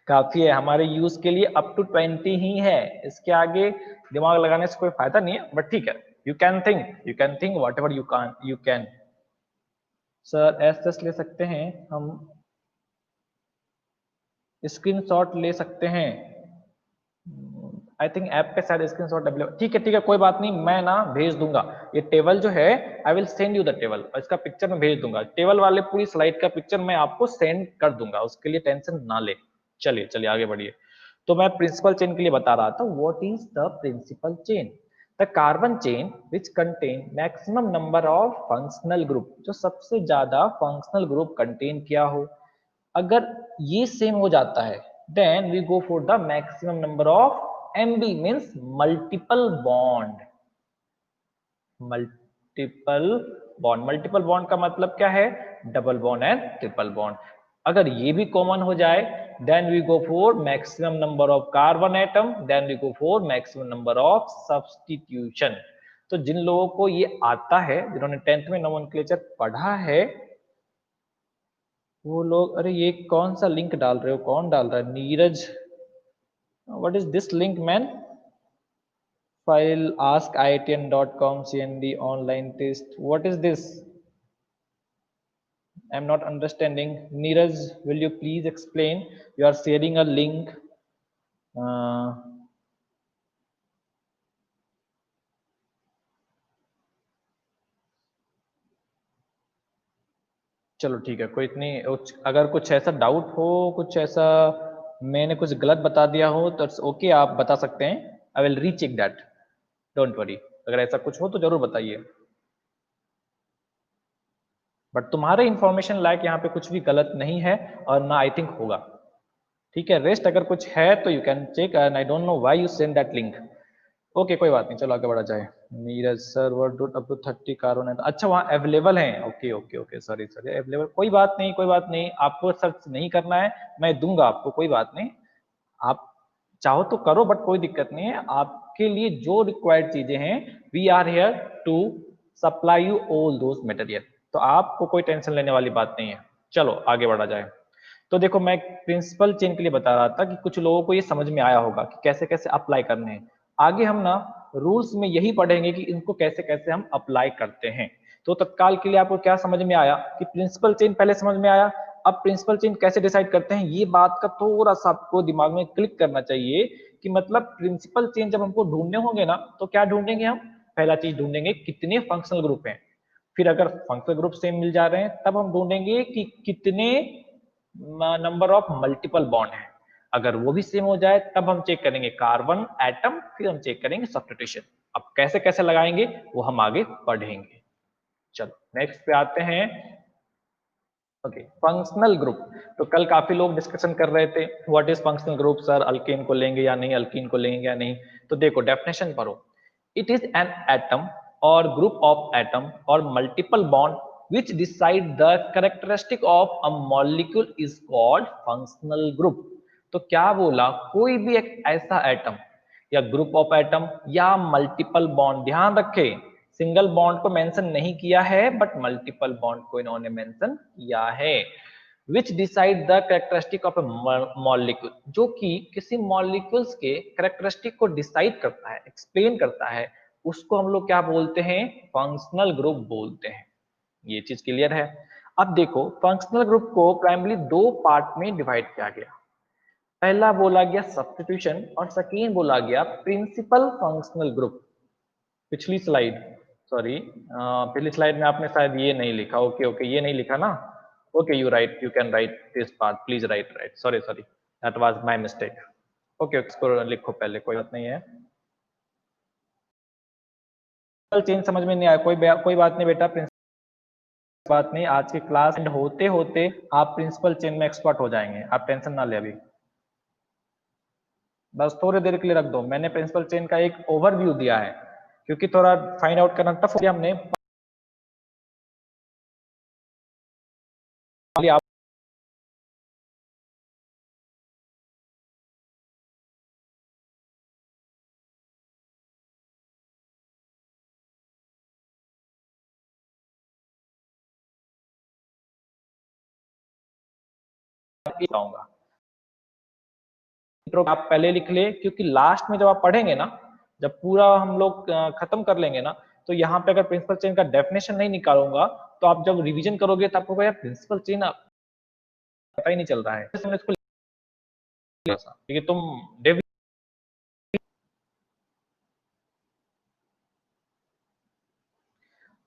काफी है हमारे यूज के लिए, अप टू 20 ही है, इसके आगे दिमाग लगाने से कोई फायदा नहीं है, बट ठीक है, you can think what ever you can. Sir S ले सकते हैं हम, स्क्रीनशॉट ले सकते हैं, आई थिंक ऐप पे शायद स्क्रीनशॉट अवेलेबल। ठीक है कोई बात नहीं, मैं ना भेज दूंगा ये टेबल जो है, I will send you the table, और इसका पिक्चर मैं भेज दूंगा, टेबल वाले पूरी स्लाइड का पिक्चर मैं आपको सेंड कर दूंगा, उसके लिए टेंशन ना ले। चलिए चलिए आगे बढ़िए। तो मैं प्रिंसिपल चेन के लिए बता रहा था, what is the principal chain? The carbon chain which contain maximum number of functional group, जो सबसे ज्यादा फंक्शनल ग्रुप कंटेन किया हो। अगर ये सेम हो जाता है then we go for the maximum number of MB, means multiple bond। Multiple bond का मतलब क्या है? Double bond and triple bond. अगर ये भी कॉमन हो जाए then we go for maximum number of carbon atom, then we go for maximum number of substitution। तो जिन लोगों को ये आता है, जिन्होंने 10th में नोमेनक्लेचर पढ़ा है, वो लोग, अरे ये कौन सा लिंक डाल रहे हो, कौन डाल रहा है? Neeraj, what is this link man? File askitn.com cnd online test, what is this? I'm not understanding. Neeraj, will you please explain? You are sharing a link. चलो ठीक है, कोई इतनी, अगर कुछ ऐसा डाउट हो, कुछ ऐसा मैंने कुछ गलत बता दिया हो तो ओके, आप बता सकते हैं, I will recheck that, don't worry. अगर ऐसा कुछ हो तो जरूर बताइए, बट तुम्हारे इंफॉर्मेशन लायक यहाँ पे कुछ भी गलत नहीं है और ना आई थिंक होगा। ठीक है, रेस्ट अगर कुछ है तो you can check, and I don't know why you send that link. Okay कोई बात नहीं, चलो आगे बढ़ा जाए। Neeraj server dot up to 30 carbon है, अच्छा वहाँ अवेलेबल है, okay okay okay, sorry sorry, available, कोई बात नहीं कोई बात नहीं, आपको सर्च नहीं करना है, मैं दूंगा आपको, कोई बात नहीं, आप चाहो तो करो, बट कोई दिक्कत नहीं है, आपके लिए जो रिक्वायर्ड चीजें हैं, we are here to supply you all those material, तो आपको कोई टेंशन लेने वाली बात नहीं है। चलो आगे बढ़ा जाए। तो देखो मैं प्रिंसिपल चेन के लिए बता रहा था कि कुछ लोगों को ये समझ में आया होगा कि कैसे कैसे अप्लाई करने हैं। आगे हम ना रूल्स में यही पढ़ेंगे कि इनको कैसे कैसे हम अप्लाई करते हैं। तो तत्काल के लिए आपको क्या समझ में आया कि प्रिंसिपल चेन पहले समझ में आया, अब प्रिंसिपल चेन कैसे डिसाइड करते हैं, ये बात का थोड़ा सा आपको दिमाग में क्लिक करना चाहिए कि मतलब प्रिंसिपल चेन जब हमको ढूंढने होंगे ना, तो क्या ढूंढेंगे हम? पहला चीज ढूंढेंगे कितने फंक्शनल ग्रुप हैं, फिर अगर फंक्शनल ग्रुप सेम मिल जा रहे हैं तब हम ढूंढेंगे कि कितने नंबर ऑफ मल्टीपल बॉन्ड है, अगर वो भी सेम हो जाए तब हम चेक करेंगे कार्बन एटम, फिर हम चेक करेंगे सब्स्टिट्यूशन। अब कैसे कैसे लगाएंगे वो हम आगे पढ़ेंगे। चलो नेक्स्ट पे आते हैं। Okay, functional group. तो कल काफी लोग डिस्कशन कर रहे थे what is functional group, sir alkane को लेंगे या नहीं, अल्कीन को लेंगे या नहीं। तो देखो डेफिनेशन पढ़ो, इट इज एन एटम और ग्रुप ऑफ एटम और multiple bond which decide the characteristic of a molecule is called functional group। तो क्या बोला, कोई भी एक ऐसा एटम या ग्रुप ऑफ एटम या मल्टीपल बॉन्ड, ध्यान रखे सिंगल बॉन्ड को मेंशन नहीं किया है बट मल्टीपल बॉन्ड को इन्होंने मेंशन किया है, which decide the characteristic of A molecule, जो कि किसी मॉलिक्यूल्स के कैरेक्टरिस्टिक को डिसाइड करता है, एक्सप्लेन करता है, उसको हम लोग क्या बोलते हैं, फंक्शनल ग्रुप बोलते हैं। ये चीज क्लियर है। अब देखो फंक्शनल ग्रुप को प्राइमरी दो पार्ट में डिवाइड किया गया। पहला बोला गया सब्स्टिट्यूशन और सेकेंड बोला गया प्रिंसिपल फंक्शनल ग्रुप। पिछली स्लाइड, सॉरी पिछली स्लाइड में आपने शायद ये नहीं लिखा, ओके ओके ये नहीं लिखा ना, okay you right, you can right this part, please right right, sorry sorry that was my mistake. Okay इसको लिखो पहले, कोई बात नहीं है। चेंज समझ में नहीं आया, कोई बात नहीं बेटा, बात नहीं, आज की क्लास एंड होते होते आप प्रिंसिपल चेन में एक्सपर्ट हो जाएंगे, आप टेंशन ना ले अभी, बस थोड़ी देर के लिए रख दो। मैंने प्रिंसिपल चेन का एक ओवरव्यू दिया है क्योंकि थोड़ा फाइंड आउट करना टफ हो गया। हमने आप बताऊंगा, इंट्रो आप पहले लिख ले क्योंकि लास्ट में जब आप पढ़ेंगे ना, जब पूरा हम लोग खत्म कर लेंगे ना, तो यहाँ पे अगर प्रिंसिपल चेन का डेफिनेशन नहीं निकालूंगा तो आप जब रिवीजन करोगे तो आपको यार प्रिंसिपल चेन पता ही नहीं चल रहा है, इसको क्योंकि तुम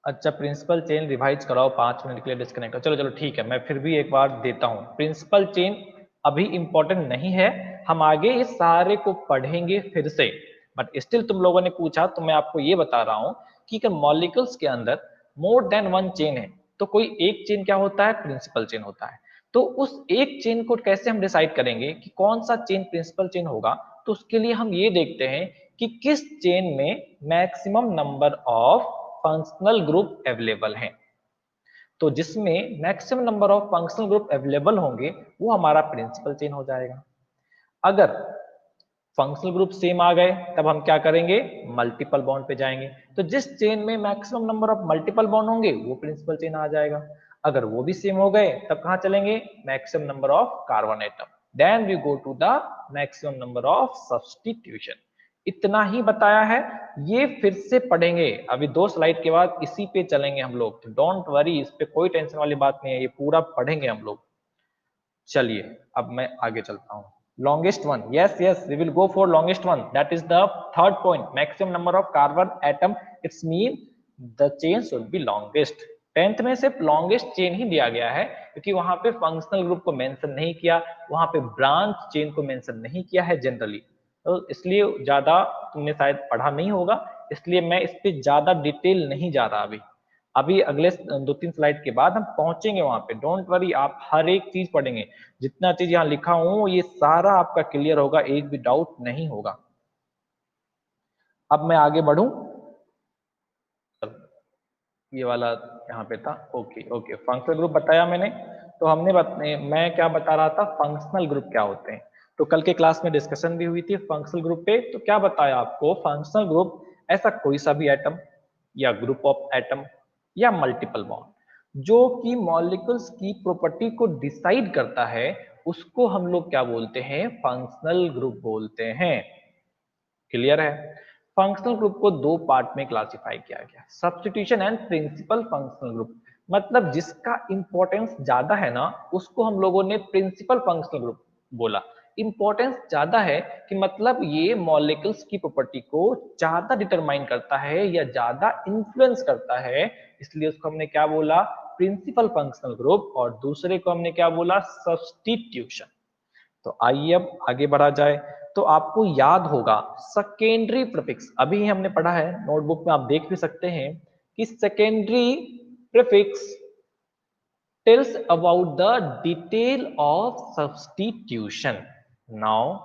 अच्छा प्रिंसिपल चेन रिवाइज कराओ, 5 मिनट के लिए डिस्कनेक्ट, चलो चलो ठीक है, मैं फिर भी एक बार देता हूं। प्रिंसिपल चेन अभी इंपॉर्टेंट नहीं है, हम आगे इस सारे को पढ़ेंगे फिर से, बट स्टिल तुम लोगों ने पूछा तो मैं आपको ये बता रहा हूं कि मॉलिक्यूल्स के अंदर मोर देन वन चेन है, तो कोई एक चेन क्या होता है, प्रिंसिपल चेन होता है। तो उस एक चेन को कैसे हम डिसाइड करेंगे कि कौन सा चेन प्रिंसिपल चेन होगा, तो उसके लिए हम ये देखते हैं कि किस चेन में maximum number of functional group available हैं। तो जिसमें maximum number of functional group available होंगे वो हमारा प्रिंसिपल चेन हो जाएगा। अगर फंक्शनल ग्रुप सेम आ गए तब हम क्या करेंगे, मल्टीपल बॉन्ड पे जाएंगे। तो जिस चेन में maximum number of multiple bond होंगे वो प्रिंसिपल चेन आ जाएगा। अगर वो भी सेम हो गए तब कहां चलेंगे, maximum number of carbon atom, then we go to the maximum number of substitution. इतना ही बताया है, ये फिर से पढ़ेंगे अभी 2 स्लाइड के बाद, इसी पे चलेंगे हम लोग, तो डोंट वरी, इस पे कोई टेंशन वाली बात नहीं है, ये पूरा पढ़ेंगे हम लोग। चलिए अब मैं आगे चलता हूं। Longest one, yes yes we will go for longest one, that is the third point, maximum number of carbon atom, it's mean the chain should be longest. 10th में सिर्फ लॉन्गेस्ट चेन ही दिया गया है क्योंकि वहां पे फंक्शनल ग्रुप को मेंशन नहीं किया, वहां पे ब्रांच चेन को मेंशन नहीं किया है जनरली, तो इसलिए ज्यादा तुमने शायद पढ़ा नहीं होगा, इसलिए मैं इस पे ज्यादा डिटेल नहीं जा रहा अभी। अभी अगले 2-3 स्लाइड के बाद हम पहुंचेंगे वहां पे, डोंट वरी, आप हर एक चीज पढ़ेंगे, जितना चीज यहाँ लिखा हूं ये सारा आपका क्लियर होगा, एक भी डाउट नहीं होगा। अब मैं आगे बढ़ूं, ये वाला यहाँ पे था, ओके ओके फंक्शनल ग्रुप बताया मैंने। तो मैं क्या बता रहा था, फंक्शनल ग्रुप क्या होते हैं, तो कल के क्लास में डिस्कशन भी हुई थी फंक्शनल ग्रुप पे। तो क्या बताया आपको, फंक्शनल ग्रुप ऐसा कोई सा भी एटम या ग्रुप ऑफ एटम या मल्टीपल बॉन्ड जो कि मॉलिक्यूल्स की प्रॉपर्टी को डिसाइड करता है, उसको हम लोग क्या बोलते हैं, फंक्शनल ग्रुप बोलते हैं। क्लियर है। फंक्शनल ग्रुप को दो पार्ट में क्लासिफाई किया गया, substitution and principal functional group. मतलब जिसका इंपॉर्टेंस ज्यादा है ना उसको हम लोगों ने प्रिंसिपल फंक्शनल ग्रुप बोला। इंपॉर्टेंस ज्यादा है कि मतलब ये मॉलिक्यूल्स की प्रॉपर्टी को ज्यादा डिटरमाइन करता है या ज्यादा इन्फ्लुएंस करता है, इसलिए उसको हमने क्या बोला, प्रिंसिपल फंक्शनल ग्रुप, और दूसरे को हमने क्या बोला, सब्स्टिट्यूशन। तो आइए अब आगे बढ़ा जाए। तो आपको याद होगा सेकेंडरी प्रीफिक्स, अभी हमने पढ़ा है, नोटबुक में आप देख भी सकते हैं कि secondary prefix tells about the detail of substitution. Now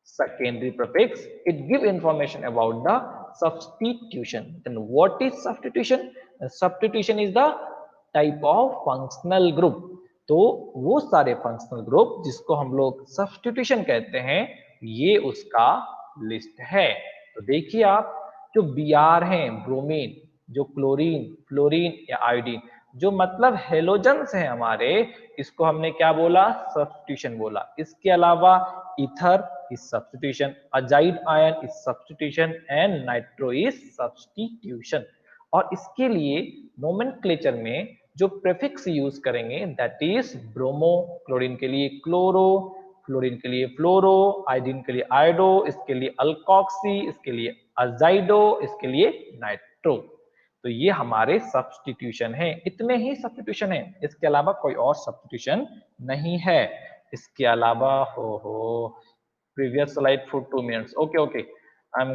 secondary prefix, it give information about the substitution. Then what is substitution? Substitution is the type of functional group. तो वो सारे फंक्शनल ग्रुप जिसको हम लोग सब्स्टिट्यूशन कहते हैं, ये उसका लिस्ट है। तो देखिए आप, जो बी आर है ब्रोमीन, जो क्लोरीन, फ्लोरीन या आयोडीन, जो मतलब हेलोजन्स हैं हमारे, इसको हमने क्या बोला, सब्स्टिट्यूशन बोला। इसके अलावा ether is substitution, azide ion is substitution and nitro is substitution. और इसके लिए नोमेनक्लेचर में जो प्रीफिक्स यूज करेंगे दैट इज ब्रोमो, क्लोरीन के लिए क्लोरो, फ्लोरीन के लिए फ्लोरो, आयोडीन के लिए आयोडो, इसके लिए अल्कोक्सी, इसके लिए अजाइडो, इसके लिए नाइट्रो। तो ये हमारे सब्स्टिट्यूशन है, इतने ही सब्स्टिट्यूशन है, इसके अलावा कोई और सब्स्टिट्यूशन नहीं है। इसके अलावा हो previous slide for 2 minutes, okay okay, I M,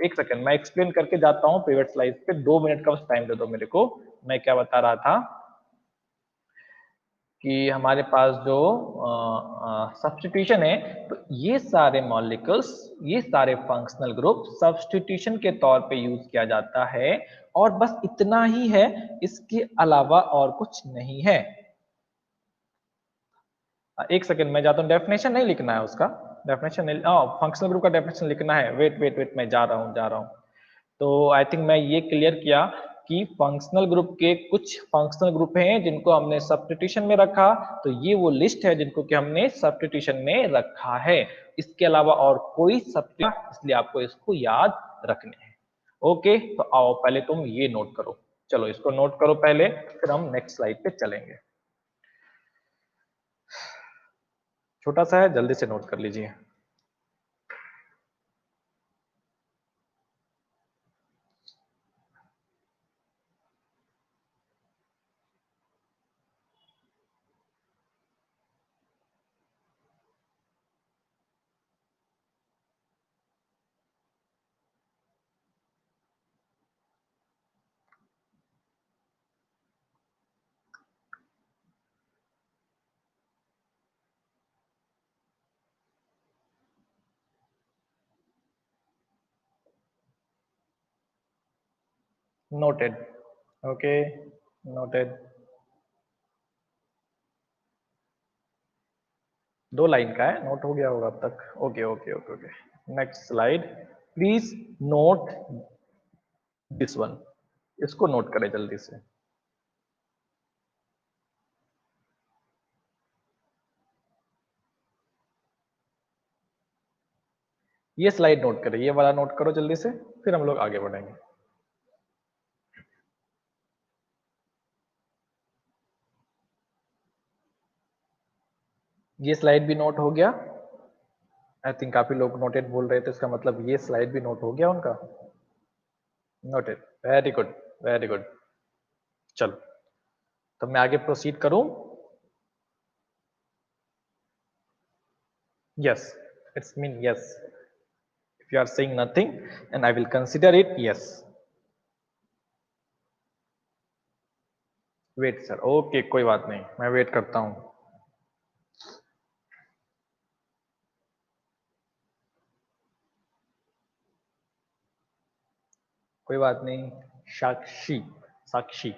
एक सेकंड मैं एक्सप्लेन करके जाता हूँ प्रीवियस स्लाइड पे, 2 मिनट का बस टाइम दे दो मेरे को। मैं क्या बता रहा था कि हमारे पास जो सब्स्टिट्यूशन है, तो ये सारे मॉलिक्यूल्स, ये सारे फंक्शनल ग्रुप सब्स्टिट्यूशन के तौर पे यूज किया जाता है, और बस इतना ही है, इसके अलावा और कुछ नहीं है। एक सेकंड मैं जाता हूँ, डेफिनेशन नहीं लिखना है उसका, डेफिनेशन नहीं, फंक्शनल ग्रुप का डेफिनेशन लिखना है, वेट वेट वेट, मैं जा रहा हूँ। तो आई थिंक मैं ये क्लियर किया कि फंक्शनल ग्रुप के कुछ फंक्शनल ग्रुप हैं जिनको हमने सब्स्टिट्यूशन में रखा, तो ये वो लिस्ट है जिनको कि हमने सब्स्टिट्यूशन में रखा है। इसके अलावा और कोई सब्स्टिट्यूशन, इसलिए आपको इसको याद रखने हैं। ओके, तो आओ पहले तुम ये नोट करो, चलो इसको नोट करो पहले, फिर हम नेक्स्ट स्लाइड पे चलेंगे। छोटा सा है, जल्दी से नोट कर लीजिए। Noted, okay, noted. 2 लाइन का है, नोट हो गया होगा अब तक। Okay okay okay okay, next slide, please note this one, इसको नोट करें जल्दी से। ये स्लाइड नोट करें, ये वाला नोट करो जल्दी से, फिर हम लोग आगे बढ़ेंगे। ये स्लाइड भी नोट हो गया, आई थिंक काफी लोग नोटेड बोल रहे थे, इसका मतलब ये स्लाइड भी नोट हो गया उनका। Noted, very good, very good. चलो, तो मैं आगे प्रोसीड करूं। Yes, it's mean yes, if you are saying nothing and I will consider it yes. Wait sir, okay कोई बात नहीं, मैं वेट करता हूं। कोई बात नहीं, साक्षी, साक्षी,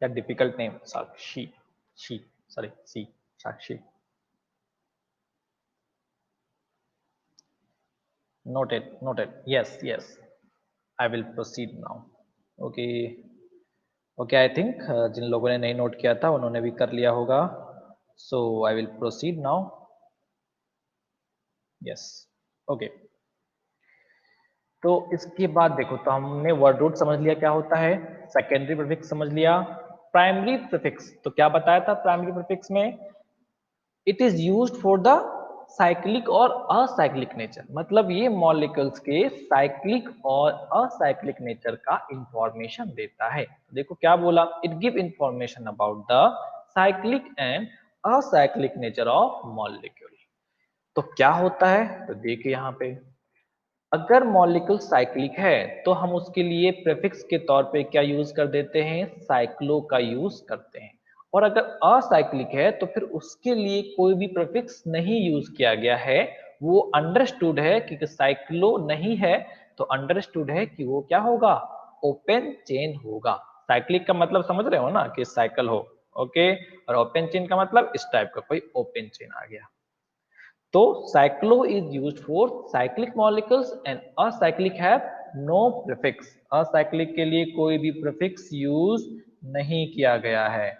या difficult name, Sakshi, she, sorry see, Sakshi. Noted, noted, yes yes, I will proceed now. Okay okay, I think जिन लोगों ने नहीं नोट किया था उन्होंने भी कर लिया होगा, so I will proceed now. Yes, okay. तो इसके बाद देखो, तो हमने वर्ड रूट समझ लिया क्या होता है, सेकेंडरी प्रीफिक्स समझ लिया, प्राइमरी प्रीफिक्स तो क्या बताया था प्राइमरी प्रीफिक्स में, it is used for the cyclic और असाइक्लिक नेचर, मतलब ये मॉलिक्यूल्स के साइक्लिक और असाइक्लिक नेचर का इंफॉर्मेशन देता है। देखो क्या बोला, it give information about the cyclic and acyclic nature of molecule. तो क्या होता है, तो देखिए यहाँ पे, अगर मॉलिक्यूल साइक्लिक है तो हम उसके लिए प्रीफिक्स के तौर पे क्या यूज कर देते हैं, साइक्लो का यूज करते हैं। और अगर असाइक्लिक है तो फिर उसके लिए कोई भी प्रीफिक्स नहीं यूज किया गया है, वो अंडरस्टूड है कि साइक्लो नहीं है, तो अंडरस्टूड है कि वो क्या होगा, ओपन चेन होगा। साइक्लिक का मतलब समझ रहे हो ना, कि साइकिल हो, ओके, और ओपन चेन का मतलब इस टाइप का कोई ओपन चेन आ गया। तो cyclo is used for cyclic molecules and acyclic have no prefix, acyclic के लिए कोई भी prefix यूज नहीं किया गया है।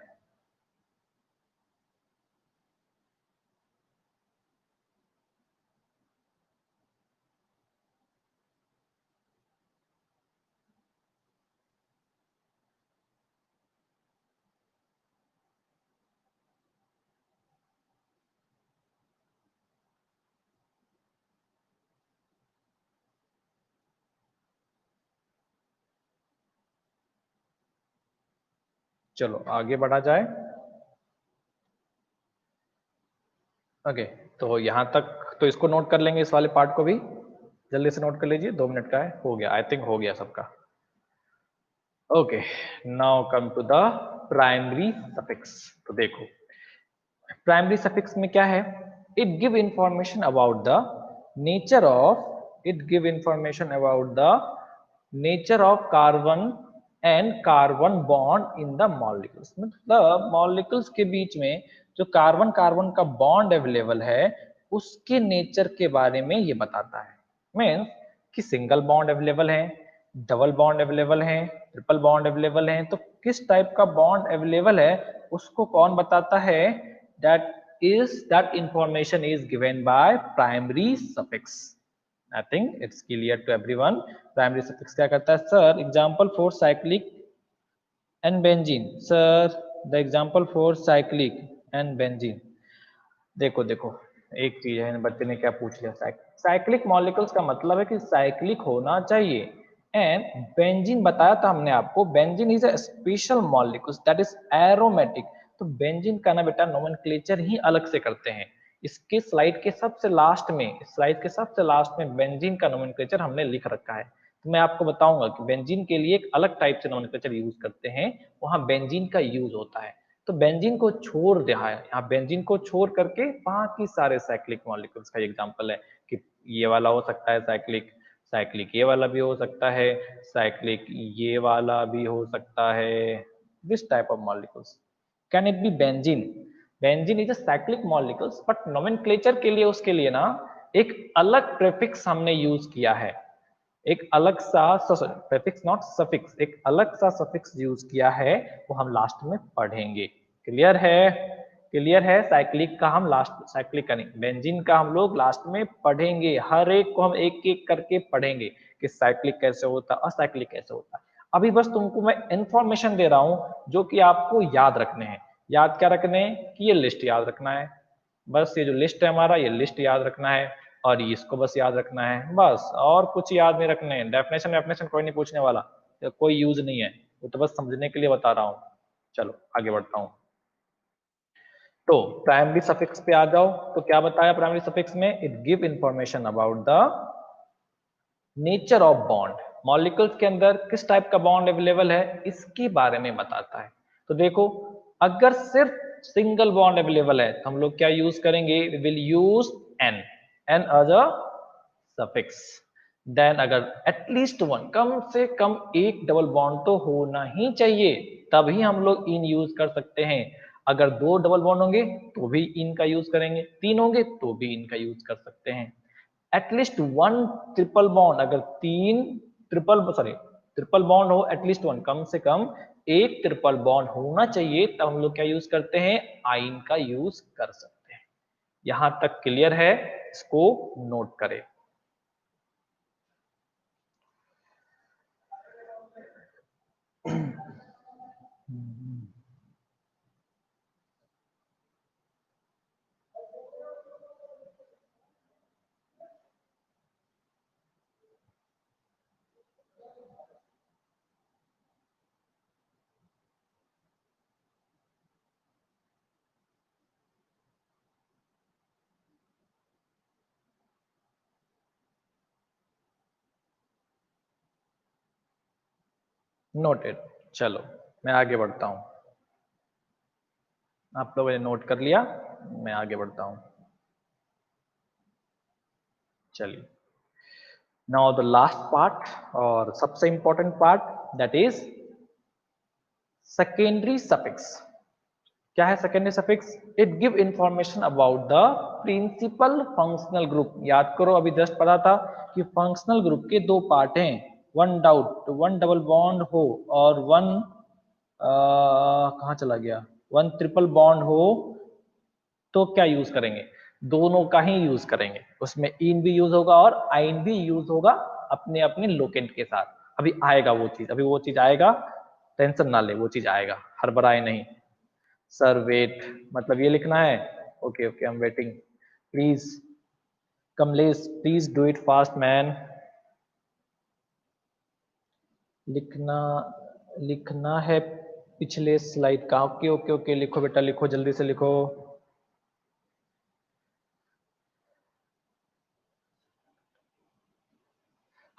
चलो आगे बढ़ा जाए। ओके, तो यहां तक तो इसको नोट कर लेंगे, इस वाले पार्ट को भी जल्दी से नोट कर लीजिए, 2 मिनट का है, हो गया, आई थिंक हो गया सबका। Okay, now come to the primary suffix. तो देखो प्राइमरी सफिक्स में क्या है, it give information about the nature of, it give information about the nature of carbon and carbon bond in the molecules. मतलब मॉलिक्यूल्स के बीच में जो कार्बन कार्बन का बॉन्ड अवेलेबल है उसके नेचर के बारे में ये बताता है। मीन्स कि सिंगल बॉन्ड अवेलेबल है, डबल बॉन्ड अवेलेबल है, ट्रिपल बॉन्ड अवेलेबल है, तो किस टाइप का बॉन्ड अवेलेबल है उसको कौन बताता है, that information is given by primary suffix. I think it's clear to everyone. Primary suffix क्या करता है sir? Example for cyclic and benzene. Sir, the example for cyclic and benzene. देखो देखो एक चीज है, बच्चे ने क्या पूछ लिया, साइक्लिक मॉलिक्यूल्स का मतलब है कि साइक्लिक होना चाहिए। एंड बेंजीन बताया था हमने आपको, benzene is a special molecules that is aromatic. तो बेंजीन का ना बेटा नोमेनक्लेचर ही अलग से करते हैं। इसके स्लाइड के सबसे लास्ट में, स्लाइड के सबसे लास्ट में बेंजीन का नोमेनक्लेचर हमने लिख रखा है। तो मैं आपको बताऊंगा कि बेंजीन के लिए एक अलग टाइप से नोमेनक्लेचर यूज करते हैं, वहां बेंजीन का यूज होता है। तो बेंजीन को छोड़ दिया है यहाँ, बेंजीन को छोड़ करके बाकी सारे साइक्लिक मॉलिक्यूल्स का एग्जांपल है कि ये वाला हो सकता है साइक्लिक, साइक्लिक ये वाला भी हो सकता है, साइक्लिक ये वाला भी हो सकता है, this type of molecules. Can it be benzene? Benzene is a cyclic molecules, but nomenclature के लिए उसके लिए ना एक अलग प्रीफिक्स हमने यूज किया है, एक अलग सा प्रीफिक्स नॉट सफिक्स, एक अलग सा सफिक्स यूज किया है, वो हम लास्ट में पढ़ेंगे। क्लियर है? क्लियर है? साइक्लिक का हम लास्ट, साइक्लिक का नहीं, बेंजीन का हम लोग लास्ट में पढ़ेंगे, हर एक को हम एक एक करके पढ़ेंगे कि साइक्लिक कैसे होता है, असाइक्लिक कैसे होता है। अभी बस तुमको मैं इंफॉर्मेशन दे रहा हूं जो कि आपको याद रखने हैं। याद क्या रखने हैं कि ये लिस्ट याद रखना है, बस ये जो लिस्ट है हमारा, ये लिस्ट याद रखना है और इसको बस याद रखना है, बस और कुछ याद नहीं रखने हैं। डेफिनेशन डेफिनेशन कोई नहीं पूछने वाला, कोई यूज नहीं है, वो तो बस समझने के लिए बता रहा हूँ। चलो आगे बढ़ता हूँ। तो प्राइमरी सफिक्स पे आ जाओ, तो क्या बताया प्राइमरी सफिक्स में, it give information about the nature of bond, molecules के अंदर किस टाइप का बॉन्ड अवेलेबल है इसके बारे में बताता है। तो देखो अगर सिर्फ सिंगल बॉन्ड अवेलेबल है तो हम लोग क्या यूज करेंगे, we will use ane, ane as a suffix. Then अगर एटलीस्ट वन, कम से कम एक डबल बॉन्ड तो होना ही चाहिए, तभी हम लोग इन यूज कर सकते हैं। अगर 2 डबल बॉन्ड होंगे तो भी इन का यूज करेंगे, 3 होंगे तो भी इनका यूज कर सकते हैं। एटलीस्ट वन ट्रिपल बॉन्ड, अगर 3 ट्रिपल बॉन्ड हो, एटलीस्ट वन, कम से कम एक ट्रिपल बॉन्ड होना चाहिए, तब हम लोग क्या यूज करते हैं, आइन का यूज कर सकते हैं। यहां तक क्लियर है? इसको नोट करें। नोटेड। चलो मैं आगे बढ़ता हूं, आप लोगों ने नोट कर लिया, मैं आगे बढ़ता हूं। चलिए, नाउ द लास्ट पार्ट और सबसे important part, that is secondary suffix. क्या है secondary suffix? It give information about the principal functional group. याद करो अभी जस्ट पता था कि फंक्शनल ग्रुप के 2 पार्ट हैं, one doubt, one double bond हो और वन कहाँ चला गया, 1 ट्रिपल बॉन्ड हो तो क्या यूज करेंगे, दोनों का ही यूज करेंगे, उसमें इन भी यूज होगा और आइन भी यूज होगा अपने अपने लोकेंट के साथ। अभी आएगा वो चीज, अभी वो चीज आएगा, टेंशन ना ले, वो चीज आएगा, हड़बड़ाए नहीं। सर वेट मतलब ये लिखना है, okay okay I am waiting, please Kamlesh please do it fast man. लिखना लिखना है पिछले स्लाइड का, ओके ओके ओके लिखो बेटा लिखो, जल्दी से लिखो।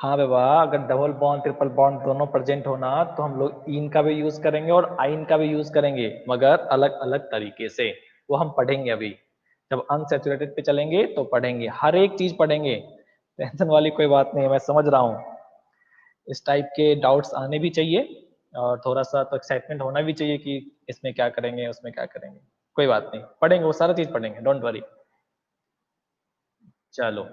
हाँ बाबा, अगर डबल बॉन्ड ट्रिपल बॉन्ड दोनों प्रेजेंट होना तो हम लोग इन का भी यूज करेंगे और आइन का भी यूज करेंगे, मगर अलग अलग तरीके से, वो हम पढ़ेंगे अभी। जब अनसैचुरेटेड पे चलेंगे तो पढ़ेंगे, हर एक चीज पढ़ेंगे, टेंशन वाली कोई बात नहीं है, मैं समझ रहा हूँ। इस टाइप के डाउट्स आने भी चाहिए और थोड़ा सा तो एक्साइटमेंट होना भी चाहिए कि इसमें क्या करेंगे उसमें क्या करेंगे, कोई बात नहीं, पढ़ेंगे वो सारा चीज पढ़ेंगे, डोंट वरी। चलो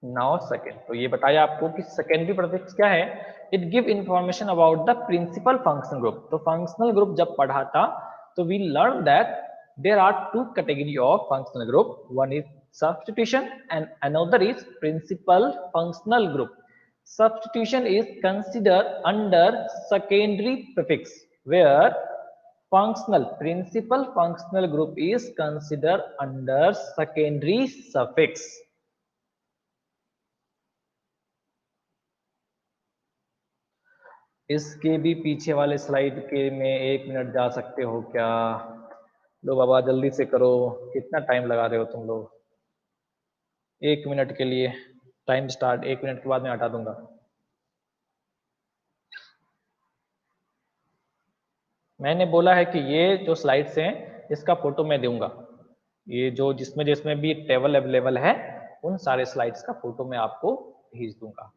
नाउ सेकेंड, तो ये बताया आपको कि सेकेंडरी प्रीफिक्स क्या है, it give information about the principal functional group. तो फंक्शनल ग्रुप जब पढ़ा था तो we learn that there are two category of functional group, one is substitution and another is principal functional group. Substitution is considered under secondary prefix, where functional principal functional group is considered under secondary suffix. इसके भी पीछे वाले स्लाइड के में 1 मिनट जा सकते हो क्या? लो बाबा जल्दी से करो, कितना टाइम लगा रहे हो तुम लोग? 1 मिनट के लिए टाइम स्टार्ट, 1 मिनट के बाद मैं हटा दूंगा। मैंने बोला है कि ये जो स्लाइड्स हैं इसका फोटो मैं दूंगा, ये जो जिसमें जिसमें भी टेबल अवेलेबल है उन सारे स्लाइड्स का फोटो मैं आपको भेज दूंगा।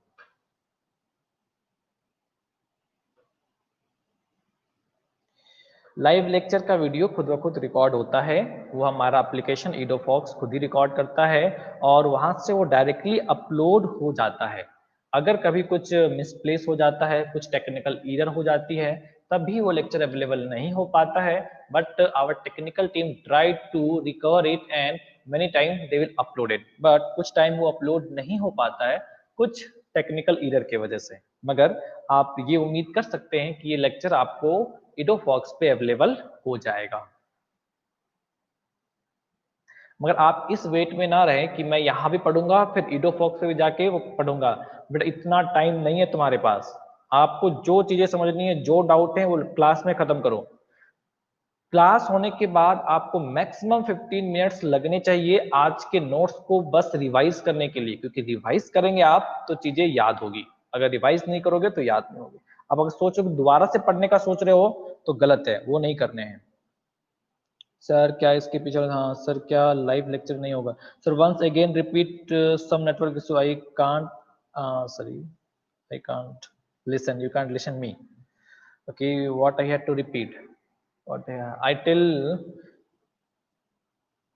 लाइव लेक्चर का वीडियो खुद ब खुद रिकॉर्ड होता है, वो हमारा एप्लीकेशन ईडोफॉक्स खुद ही रिकॉर्ड करता है और वहां से वो डायरेक्टली अपलोड हो जाता है। अगर कभी कुछ मिसप्लेस हो जाता है, कुछ टेक्निकल एरर हो जाती है, तब भी वो लेक्चर अवेलेबल नहीं हो पाता है, but our technical team try to recover it and many time they will upload it, but कुछ टाइम वो अपलोड नहीं हो पाता है कुछ टेक्निकल एरर के वजह से। मगर आप ये उम्मीद कर सकते हैं कि ये लेक्चर आपको ईडोफॉक्स पे अवेलेबल हो जाएगा। मगर आप इस वेट में ना रहे कि मैं यहाँ भी पढ़ूंगा फिर ईडोफॉक्स पे भी जाके वो पढ़ूंगा, बट इतना टाइम नहीं है तुम्हारे पास। आपको जो चीजें समझनी है, जो डाउट है वो क्लास में खत्म करो। क्लास होने के बाद आपको मैक्सिमम 15 मिनट्स लगने चाहिए आज के नोट्स को बस रिवाइज करने के लिए, क्योंकि रिवाइज करेंगे आप तो चीजें याद होगी, अगर रिवाइज नहीं करोगे तो याद नहीं होगी। अब अगर सोचो कि दोबारा से पढ़ने का सोच रहे हो तो गलत है, वो नहीं करने हैं। सर क्या इसके पीछे, हाँ सर क्या लाइव लेक्चर नहीं होगा? Sir once again repeat some network issue, I can't, sorry I can't listen, you can't listen me, okay what I had to repeat, what I tell,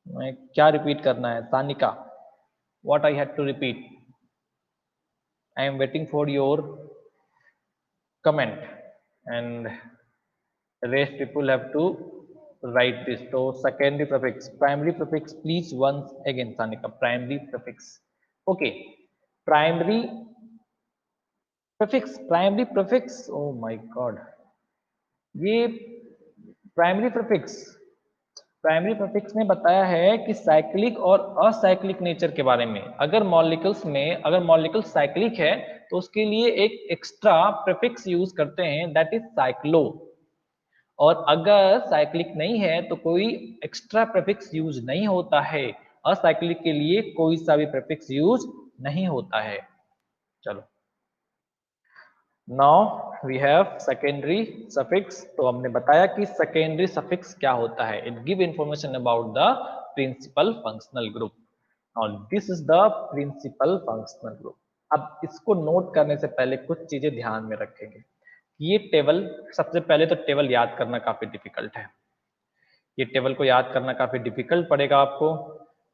मैं क्या रिपीट करना है Tanika, what I had to repeat? I am waiting for your comment and rest people have to write this. So secondary prefix, primary prefix, please once again Tanika, primary prefix, okay, primary prefix, primary prefix, oh my god, ये प्राइमरी प्रीफिक्स, प्राइमरी प्रीफिक्स ने बताया है कि साइक्लिक और असाइक्लिक नेचर के बारे में। अगर मॉलिक्यूल्स में, अगर मॉलिक्यूल साइक्लिक है तो उसके लिए एक एक्स्ट्रा प्रीफिक्स यूज करते हैं, दैट इज साइक्लो, और अगर साइक्लिक नहीं है तो कोई एक्स्ट्रा प्रीफिक्स यूज नहीं होता है, असाइक्लिक के लिए कोई सा भी प्रीफिक्स यूज नहीं होता है। चलो now we have secondary suffix. तो हमने बताया कि सेकेंडरी सफिक्स क्या होता है, it give information about the principal functional group. Now this is the principal functional group. अब इसको नोट करने से पहले कुछ चीजें ध्यान में रखेंगे। ये टेबल, सबसे पहले तो टेबल याद करना काफी डिफिकल्ट है, ये टेबल को याद करना काफी डिफिकल्ट पड़ेगा आपको,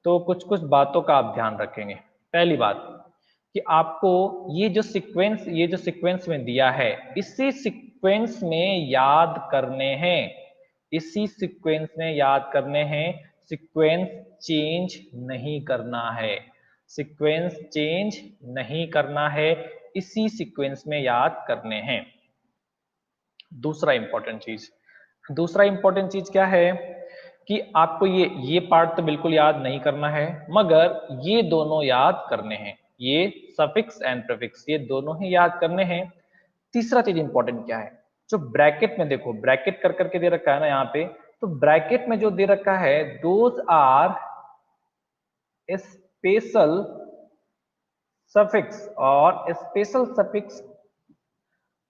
तो कुछ कुछ बातों का आप ध्यान रखेंगे। पहली बात कि आपको ये जो सीक्वेंस में दिया है, सीक्वेंस में याद करने हैं, इसी सीक्वेंस में याद करने हैं, सीक्वेंस चेंज नहीं करना है, सीक्वेंस चेंज नहीं करना है, इसी सीक्वेंस में याद करने हैं। दूसरा इंपॉर्टेंट चीज क्या है कि आपको ये पार्ट तो बिल्कुल याद नहीं करना है, मगर ये दोनों याद करने हैं, ये सफिक्स एंड प्रीफिक्स ये दोनों ही याद करने हैं। तीसरा चीज इंपॉर्टेंट क्या है, जो ब्रैकेट में देखो, ब्रैकेट कर करके दे रखा है ना यहाँ पे, तो ब्रैकेट में जो दे रखा है दोज आर स्पेशल सफिक्स, और स्पेशल सफिक्स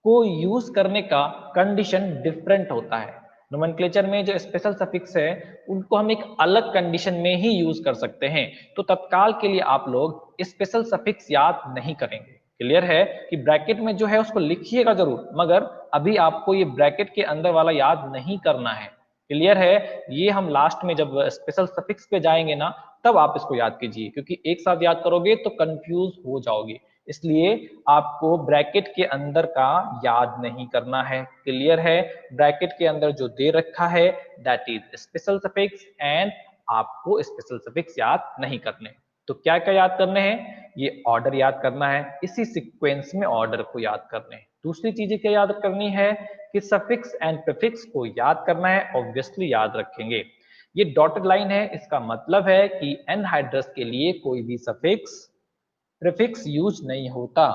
को यूज करने का कंडीशन डिफरेंट होता है। नोमेनक्लेचर में जो स्पेशल सफिक्स है उनको हम एक अलग कंडीशन में ही यूज कर सकते हैं, तो तत्काल के लिए आप लोग स्पेशल सफिक्स याद नहीं करेंगे। क्लियर है कि ब्रैकेट में जो है उसको लिखिएगा जरूर, मगर अभी आपको ये ब्रैकेट के अंदर वाला याद नहीं करना है। क्लियर है, ये हम लास्ट में जब स्पेशल सफिक्स पे जाएंगे ना तब आप इसको याद कीजिए, क्योंकि एक साथ याद करोगे तो कंफ्यूज हो जाओगे, इसलिए आपको ब्रैकेट के अंदर का याद नहीं करना है। क्लियर है, ब्रैकेट के अंदर जो दे रखा है that is special suffix, and आपको स्पेशल सफिक्स याद नहीं करने। तो क्या क्या याद करने हैं, ये ऑर्डर याद करना है, इसी सीक्वेंस में ऑर्डर को याद करने हैं। दूसरी चीजें क्या याद करनी है कि सफिक्स एंड प्रीफिक्स को याद करना है, ऑब्वियसली याद रखेंगे। ये डॉटेड लाइन है, इसका मतलब है कि एनहाइड्रस के लिए कोई भी सफिक्स प्रीफिक्स यूज नहीं होता।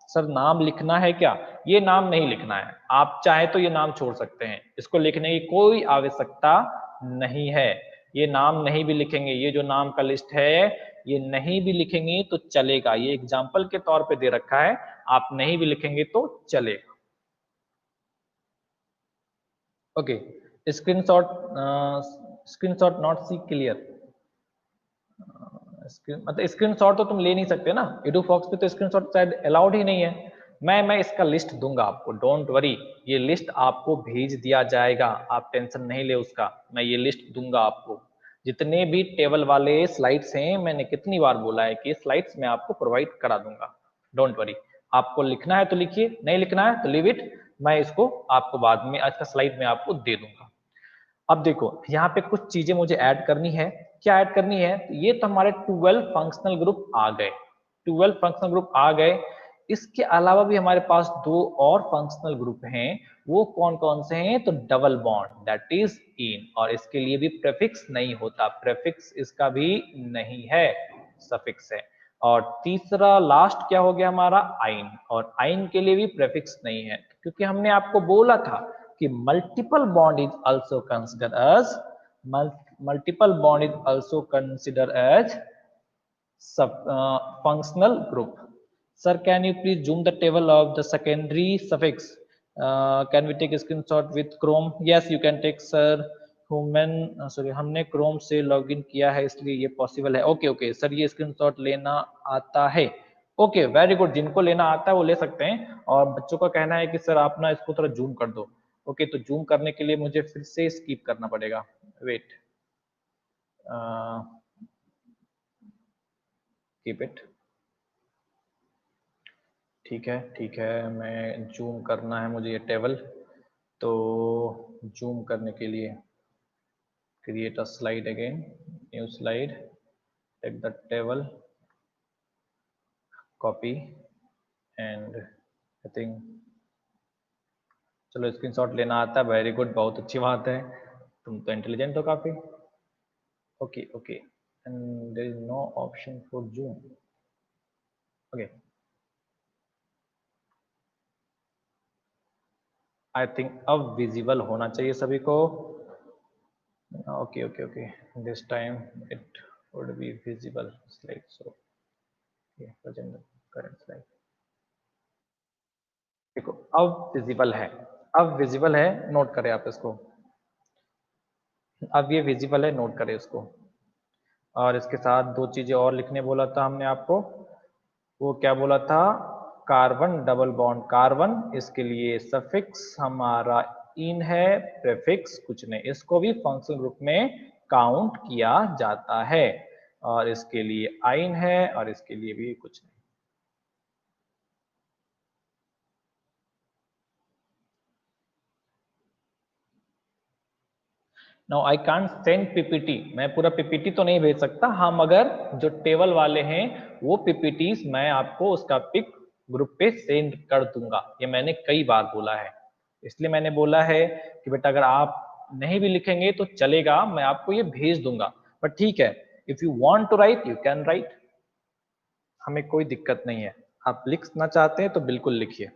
सर नाम लिखना है क्या, ये नाम नहीं लिखना है, आप चाहे तो ये नाम छोड़ सकते हैं, इसको लिखने की कोई आवश्यकता नहीं है। ये नाम नहीं भी लिखेंगे, ये जो नाम का लिस्ट है ये नहीं भी लिखेंगे तो चलेगा, ये एग्जाम्पल के तौर पे दे रखा है, आप नहीं भी लिखेंगे तो चलेगा। Okay, screenshot, screenshot not see clear, मतलब स्क्रीनशॉट तो तुम ले नहीं सकते ना, एडुफॉक्स पे तो स्क्रीनशॉट शायद अलाउड ही नहीं है। मैं इसका लिस्ट दूंगा आपको, डोंट वरी, ये लिस्ट आपको भेज दिया जाएगा, आप टेंशन नहीं ले उसका, मैं ये लिस्ट दूंगा आपको। जितने भी टेबल वाले स्लाइड्स हैं, मैंने कितनी बार बोला है कि स्लाइड्स मैं आपको प्रोवाइड करा दूंगा, डोंट वरी। आपको लिखना है तो लिखिए, नहीं लिखना है तो लीव इट, मैं इसको आपको बाद में आज का स्लाइड में आपको दे दूंगा। अब देखो यहाँ पे कुछ चीजें मुझे ऐड करनी है, क्या ऐड करनी है, तो ये तो हमारे 12 फंक्शनल ग्रुप आ गए, 12 फंक्शनल ग्रुप आ गए। इसके अलावा भी हमारे पास दो और फंक्शनल ग्रुप हैं, वो कौन कौन से हैं, तो double bond that is in, और इसके लिए भी प्रेफिक्स नहीं होता, प्रेफिक्स इसका भी नहीं है, सफिक्स है। और तीसरा लास्ट क्या हो गया हमारा, आइन, और आइन के लिए भी प्रेफिक्स नहीं है, क्योंकि हमने आपको बोला था कि multiple bond is also consider as, multiple bond is also considered as functional group. Sir, can you please zoom the table of the secondary suffix? Can we take a screenshot with Chrome? Yes, you can take, sir. Human sorry, हमने क्रोम से लॉगिन किया है इसलिए ये पॉसिबल है। ओके ओके सर, ये स्क्रीनशॉट लेना आता है, ओके वेरी गुड, जिनको लेना आता है वो ले सकते हैं, और बच्चों का कहना है कि सर आप ना इसको थोड़ा जूम कर दो। ओके, तो जूम करने के लिए मुझे फिर से स्किप करना पड़ेगा, वेट, कीप इट, ठीक है, मैं जूम करना है मुझे ये टेबल, तो जूम करने के लिए create a slide again, new slide, take the table, copy, and I think, चलो स्क्रीनशॉट लेना आता है, वेरी गुड, बहुत अच्छी बात है, तुम तो इंटेलिजेंट हो काफी। Okay okay, and there is no option for zoom, okay, I think अब विजिबल होना चाहिए सभी को। Okay okay okay, this time it would be visible slide, so okay, present the current slide। देखो अब विजिबल है, अब विजिबल है, नोट करें आप इसको, अब ये विजिबल है, नोट करें इसको। और इसके साथ दो चीजें और लिखने बोला था हमने आपको, वो क्या बोला था, कार्बन डबल बॉन्ड कार्बन, इसके लिए सफिक्स हमारा इन है, प्रीफिक्स कुछ नहीं, इसको भी फंक्शनल ग्रुप में काउंट किया जाता है, और इसके लिए आइन है, और इसके लिए भी कुछ नहीं। Now I can't send PPT, मैं पूरा पीपीटी तो नहीं भेज सकता, हाँ मगर जो टेबल वाले हैं वो पीपीटीज मैं आपको उसका पिक ग्रुप पे सेंड कर दूंगा। ये मैंने कई बार बोला है, इसलिए मैंने बोला है कि बेटा अगर आप नहीं भी लिखेंगे तो चलेगा, मैं आपको ये भेज दूंगा। बट ठीक है, if you want to write you can write, हमें कोई दिक्कत नहीं है। आप लिखना चाहते हैं तो बिल्कुल लिखिए।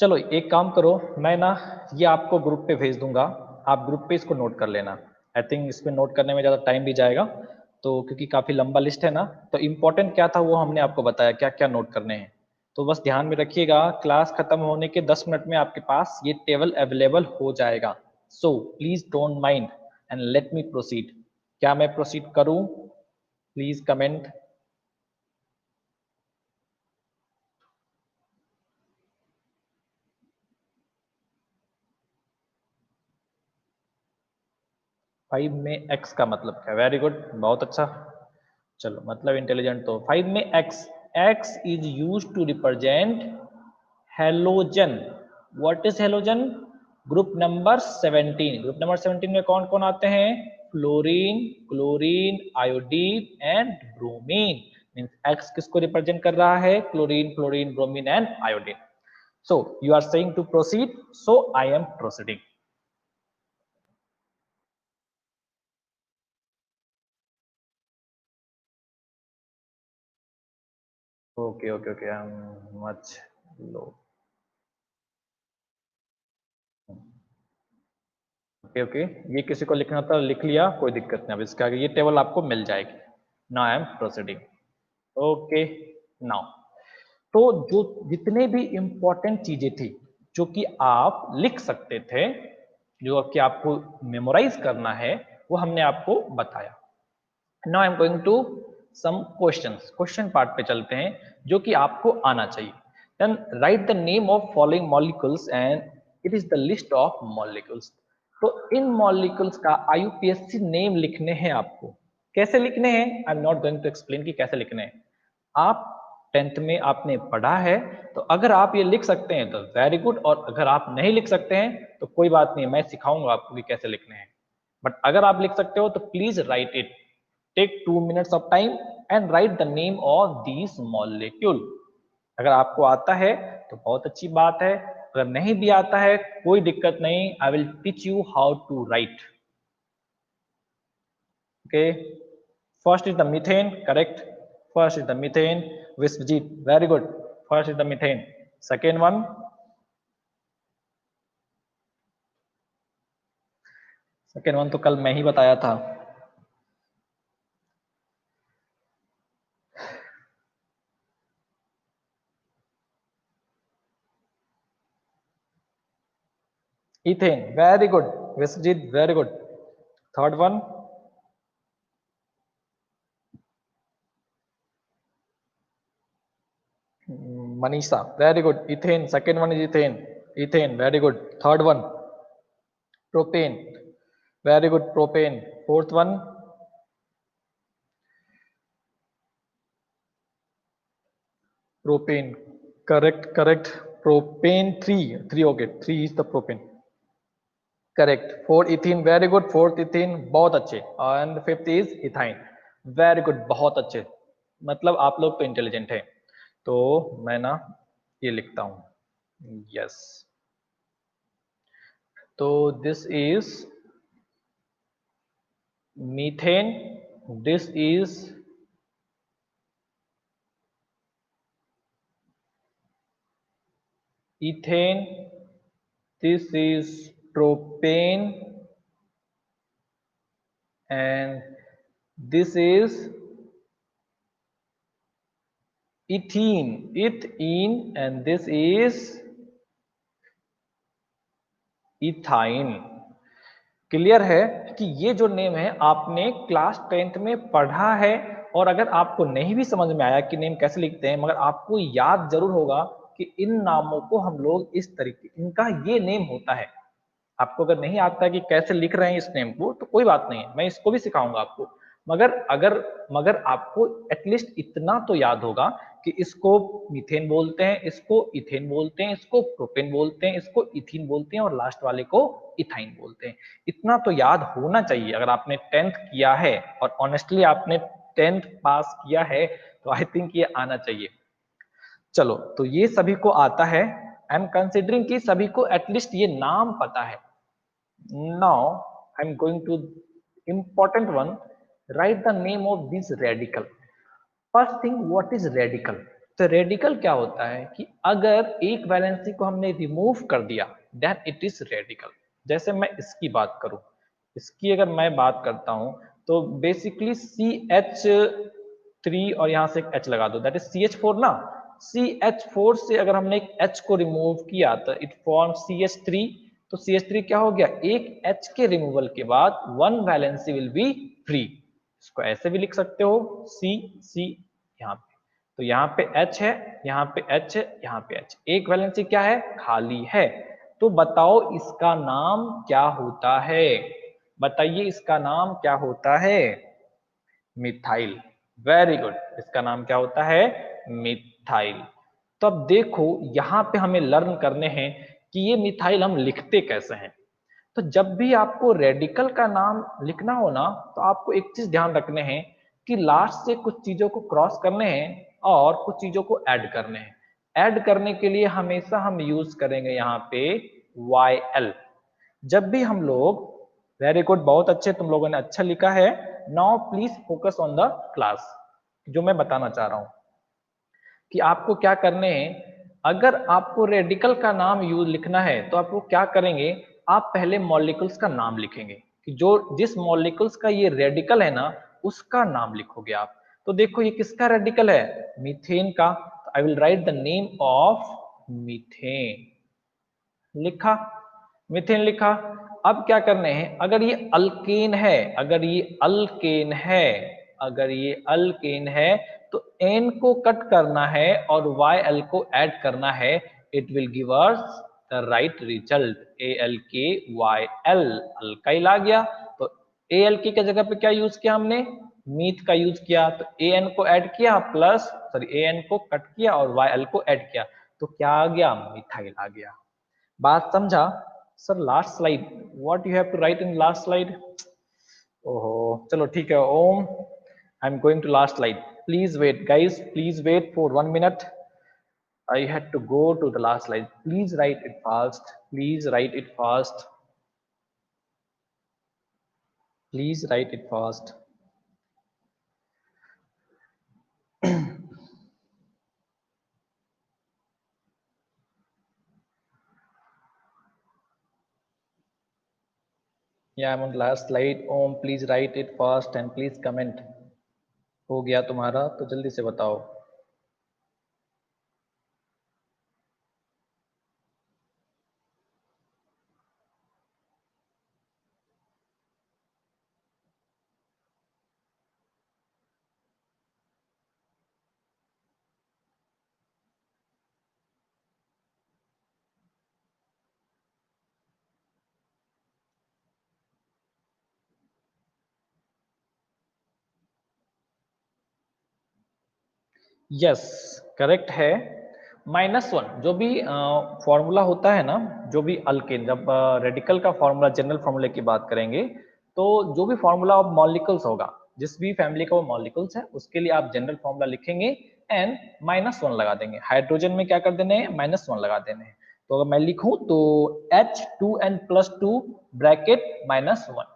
चलो एक काम करो, मैं ना ये आपको ग्रुप पे भेज दूंगा, आप ग्रुप पे इसको नोट कर लेना। आई थिंक इसमें नोट करने में ज़्यादा टाइम भी जाएगा, तो क्योंकि काफ़ी लंबा लिस्ट है ना, तो इम्पोर्टेंट क्या था वो हमने आपको बताया, क्या क्या नोट करने हैं। तो बस ध्यान में रखिएगा, क्लास खत्म होने के 10 मिनट में आपके पास ये टेबल अवेलेबल हो जाएगा। So please don't mind and let me proceed. क्या मैं प्रोसीड करूं? Please comment. फाइव में एक्स का मतलब क्या? वेरी गुड, बहुत अच्छा। चलो मतलब इंटेलिजेंट। तो फाइव में X, X is use to represent halogen. What is halogen? Group number 17। Group number 17 में कौन कौन आते हैं? Fluorine, chlorine, iodine and bromine. Means X किसको रिप्रेजेंट कर रहा है? Chlorine, fluorine, bromine and iodine. So you are saying to proceed, so I am proceeding. Okay okay okay, much low. Okay okay, ये किसी को लिखना था लिख लिया, कोई दिक्कत नहीं। अब इसके आगे ये टेबल आपको मिल जाएगी। Now I am proceeding. Okay now, तो जो जितने भी इंपॉर्टेंट चीजें थी जो कि आप लिख सकते थे, जो कि आपको मेमोराइज करना है, वो हमने आपको बताया। Now I am going to some questions. Question part पे चलते हैं जो कि आपको आना चाहिए। Then write the name of following molecules and it is the list of molecules. तो इन मॉलिक्यूल्स का आईयूपीएससी नेम लिखने हैं आपको। कैसे लिखने हैं? I am not going to explain कि कैसे लिखने हैं। आप 10th में आपने पढ़ा है, तो अगर आप ये लिख सकते हैं तो वेरी गुड, और अगर आप नहीं लिख सकते हैं तो कोई बात नहीं, मैं सिखाऊंगा आपको कि कैसे लिखने हैं। बट अगर आप लिख सकते हो तो please write it. Take 2 minutes of time and write the name of these molecule। अगर आपको आता है तो बहुत अच्छी बात है, अगर नहीं भी आता है कोई दिक्कत नहीं, I will teach you how to write. Okay, first is the methane, correct. First is the methane. Vishwajit, very good, first is the methane. Second one, second one तो कल मैं ही बताया था। Ethane, very good Vishwajit, very good. Third one, Manisha, very good. Ethane, second one is ethane. Ethane, very good. Third one, propane, very good. Propane. Fourth one, propane. Correct, correct. Propane three, three. Okay, three is the propane. Correct. Four ethene, very good. Fourth ethene, बहुत अच्छे. And fifth is ethine, very good. बहुत अच्छे, मतलब आप लोग तो इंटेलिजेंट हैं। तो मैं ना ये लिखता हूँ, यस। तो this is methane, this is ethane, this is propane, and this is ethene, and this is ethyne। Clear है कि ये जो नेम है आपने क्लास 10th में पढ़ा है, और अगर आपको नहीं भी समझ में आया कि नेम कैसे लिखते हैं, मगर आपको याद जरूर होगा कि इन नामों को हम लोग इस तरीके, इनका ये नेम होता है। आपको अगर नहीं आता कि कैसे लिख रहे हैं इस नेम को तो कोई बात नहीं है, मैं इसको भी सिखाऊंगा आपको। मगर आपको एटलीस्ट इतना तो याद होगा कि इसको मीथेन बोलते हैं, इसको इथेन बोलते हैं, इसको प्रोपेन बोलते हैं, इसको इथीन बोलते हैं और लास्ट वाले को इथाइन बोलते हैं। इतना तो याद होना चाहिए अगर आपने 10th किया है, और ऑनेस्टली आपने 10th पास किया है तो आई थिंक ये आना चाहिए। चलो, तो ये सभी को आता है। आई एम कंसिडरिंग कि सभी को एटलीस्ट ये नाम पता है। Now I am going to important one, write the name of this radical. First thing, what is radical? तो रेडिकल क्या होता है कि अगर एक वैलेंसी को हमने रिमूव कर दिया देन इट इज रेडिकल। जैसे मैं इसकी बात करूं, इसकी अगर मैं बात करता हूं तो बेसिकली CH3 और यहां से एक H लगा दो, दैट इज CH4 ना। CH4 से अगर हमने एक H को रिमूव किया तो इट फॉर्म CH3। तो CH3 क्या हो गया? एक H के रिमूवल के बाद one valency will be free. इसको ऐसे भी लिख सकते हो, C यहाँ पे। तो यहाँ पे H है, यहाँ पे H है, यहाँ पे H। एक वैलेंसी क्या है? खाली है। तो बताओ इसका नाम क्या होता है? बताइए इसका नाम क्या होता है? मिथाइल। Very good. इसका नाम क्या होता है? मिथाइल। तो अब देखो यहां पे हमें लर्न करने हैं कि ये मिथाइल हम लिखते कैसे हैं। तो जब भी आपको रेडिकल का नाम लिखना हो ना, तो आपको एक चीज ध्यान रखने हैं कि लास्ट से कुछ चीजों को क्रॉस करने हैं और कुछ चीजों को ऐड करने हैं। ऐड करने के लिए हमेशा हम यूज करेंगे यहाँ पे YL। जब भी हम लोग, वेरी गुड, बहुत अच्छे, तुम लोगों ने अच्छा लिखा है। Now please focus on the class. जो मैं बताना चाह रहा हूं कि आपको क्या करने हैं, अगर आपको रेडिकल का नाम यूज लिखना है तो आप वो क्या करेंगे, आप पहले मॉलिक्यूल्स का नाम लिखेंगे कि जो जिस मॉलिक्यूल्स का ये रेडिकल है ना उसका नाम लिखोगे आप। तो देखो ये किसका रेडिकल है? मीथेन का। I will write the name of methane. लिखा, मीथेन लिखा। अब क्या करने हैं, अगर ये अल्केन है, अगर ये अल्केन है, अगर ये अल्केन है तो N को कट करना है और YL को ऐड करना है। It will give us the right result ALKYL। Alkyl आ गया। तो ALK की जगह पे क्या यूज किया हमने? मीथ का यूज किया। तो AN को ऐड किया प्लस AN को कट किया और YL को ऐड किया, तो क्या आ गया? मिथाइल आ गया। बात समझा? Sir last slide, what you have to write in last slide? ओहो, चलो ठीक है Om, I am going to last slide. Please wait guys, please wait for 1 minute। I had to go to the last slide. Please write it fast. Please write it fast. Please write it fast. Yeah, I'm on the last slide. Om, please write it fast and please comment. हो गया तुम्हारा तो जल्दी से बताओ। यस, करेक्ट है। -1 जो भी फॉर्मूला होता है ना, जो भी अल्केन, जब रेडिकल का फॉर्मूला, जनरल फॉर्मूले की बात करेंगे तो जो भी फॉर्मूला ऑफ मॉलिक्यूल्स होगा, जिस भी फैमिली का वो मॉलिक्यूल्स है उसके लिए आप जनरल फॉर्मूला लिखेंगे एंड -1 लगा देंगे। हाइड्रोजन में क्या कर देने हैं? -1 लगा देने हैं। तो अगर मैं लिखूं तो H2N+2 ब्रैकेट -1,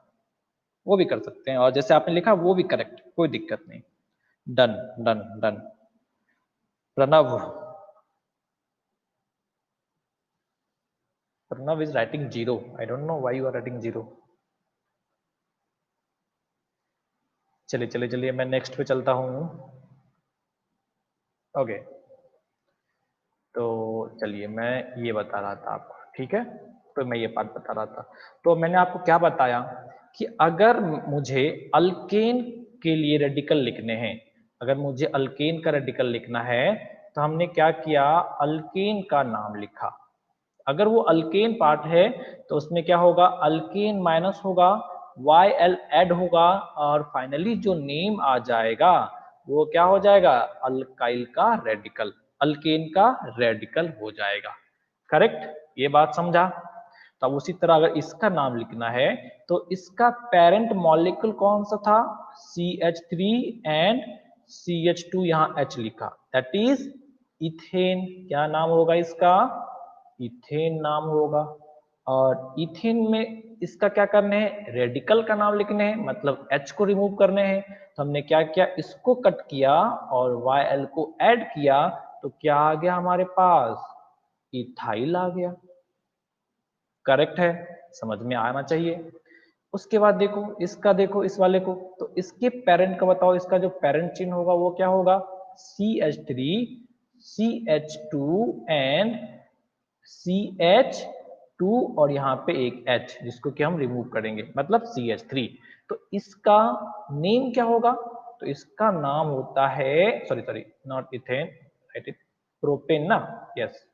वो भी कर सकते हैं, और जैसे आपने लिखा वो भी करेक्ट, कोई दिक्कत नहीं। Done done done. Pranav, Pranav is writing 0. I don't know why you are writing 0. चलिए चलिए चलिए, मैं नेक्स्ट पे चलता हूँ। ओके, तो चलिए मैं ये बता रहा था आपको, ठीक है? तो मैं ये बात बता रहा था, तो मैंने आपको क्या बताया कि अगर मुझे अल्केन के लिए रेडिकल लिखने हैं, अगर मुझे अल्केन का रेडिकल लिखना है तो हमने क्या किया? अल्केन का नाम लिखा। अगर वो अल्केन पार्ट है तो उसमें क्या होगा? अल्केन माइनस होगा YL ऐड होगा और फाइनली जो नेम आ जाएगा वो क्या हो जाएगा, अल्काइल का रेडिकल, अल्केन का रेडिकल हो जाएगा। करेक्ट, ये बात समझा। तो अब उसी तरह अगर इसका नाम लिखना है तो इसका पेरेंट मॉलिक्यूल कौन सा था, CH3 एंड CH2, यहाँ H लिखा, दैट इज इथेन। क्या नाम होगा इसका, इथेन नाम होगा। और इथेन में इसका क्या करने हैं, रेडिकल का नाम लिखने हैं, मतलब H को रिमूव करने हैं। तो हमने क्या किया, इसको कट किया और YL को ऐड किया, तो क्या आ गया हमारे पास, इथाइल आ गया। करेक्ट है, समझ में आना चाहिए। उसके बाद देखो इसका, देखो इस वाले को, तो इसके पेरेंट का बताओ, इसका जो पेरेंट चिन्ह होगा वो क्या होगा, CH3 CH2 एंड CH2 और यहाँ पे एक H जिसको कि हम रिमूव करेंगे, मतलब CH3। तो इसका नेम क्या होगा, तो इसका नाम होता है, sorry not ethane, right it, propane ना, यस।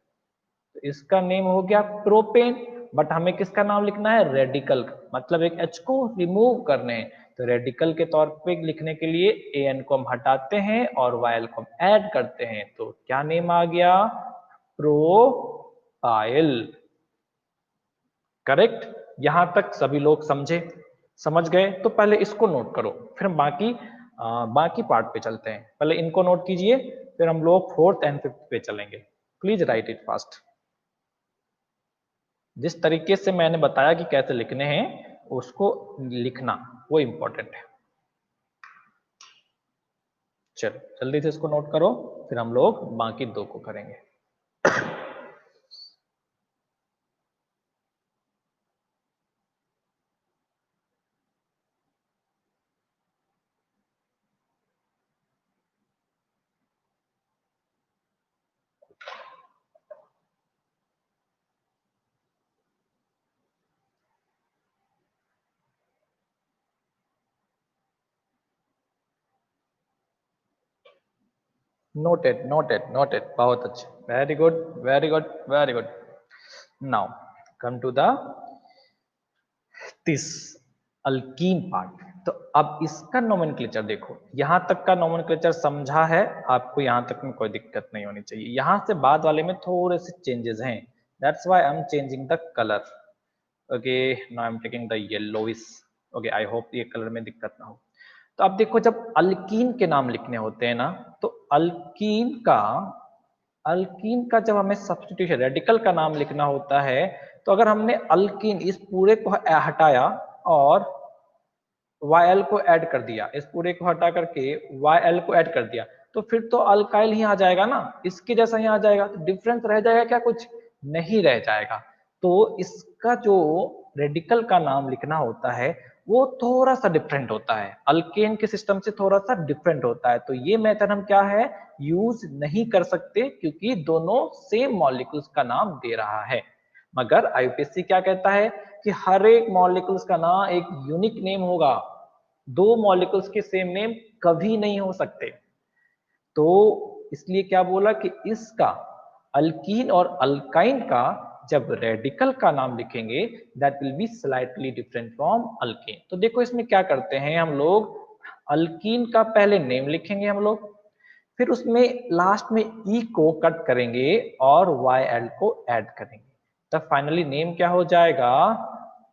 तो इसका नेम हो गया प्रोपेन, बट हमें किसका नाम लिखना है, रेडिकल, मतलब एक H को रिमूव करने हैं। तो रेडिकल के तौर पे लिखने के लिए AN को हम हटाते हैं और YL को हम ऐड करते हैं, तो क्या नेम आ गया, प्रोपाइल। करेक्ट, यहां तक सभी लोग समझे, समझ गए। तो पहले इसको नोट करो, फिर हम बाकी पार्ट पे चलते हैं। पहले इनको नोट कीजिए, फिर हम लोग 4th एंड 5th पे चलेंगे। Please write it fast. जिस तरीके से मैंने बताया कि कैसे लिखने हैं उसको लिखना, वो इंपॉर्टेंट है। चलो जल्दी से इसको नोट करो, फिर हम लोग बाकी दो को करेंगे। नोटेड नोटेड नोटेड, बहुत अच्छे, very good very good very good. Now come to the this alkene part. तो अब इसका नोमेनक्लेचर देखो, यहां तक का नोमेनक्लेचर समझा है आपको, यहां तक में कोई दिक्कत नहीं होनी चाहिए। यहां से बाद वाले में थोड़े से चेंजेस हैं, that's why I am changing the colour. Okay, now I am taking the yellowish. Okay, I hope ये कलर में दिक्कत ना हो। तो अब देखो, जब अल्कीन के नाम लिखने होते हैं ना, तो अल्कीन का जब हमें सब्स्टिट्यूशन रेडिकल का नाम लिखना होता है, तो अगर हमने अल्कीन इस पूरे को हटाया और YL को ऐड कर दिया, इस पूरे को हटा करके YL को ऐड कर दिया, तो फिर तो अल्काइल ही आ जाएगा ना, इसके जैसा ही आ जाएगा। तो डिफरेंस रह जाएगा क्या, कुछ नहीं रह जाएगा। तो इसका जो रेडिकल का नाम लिखना होता है वो थोड़ा सा डिफरेंट होता है, अल्केन के सिस्टम से थोड़ा सा डिफरेंट होता है। तो ये मेथड हम क्या है, यूज नहीं कर सकते, क्योंकि दोनों सेम मॉलिक्यूल्स का नाम दे रहा है। मगर IUPAC क्या कहता है कि हर एक मॉलिक्यूल्स का ना एक यूनिक नेम होगा, दो मॉलिक्यूल्स के सेम नेम कभी नहीं हो सकते। तो इसलिए क्या बोला कि इसका अल्कीन और अल्काइन का जब रेडिकल का नाम लिखेंगे that will be slightly different from alkane. तो देखो इसमें क्या करते हैं हम लोग, अल्कीन का पहले नेम लिखेंगे हम लोग, फिर उसमें लास्ट में ई को कट करेंगे और YL को ऐड करेंगे, तब फाइनली नेम क्या हो जाएगा,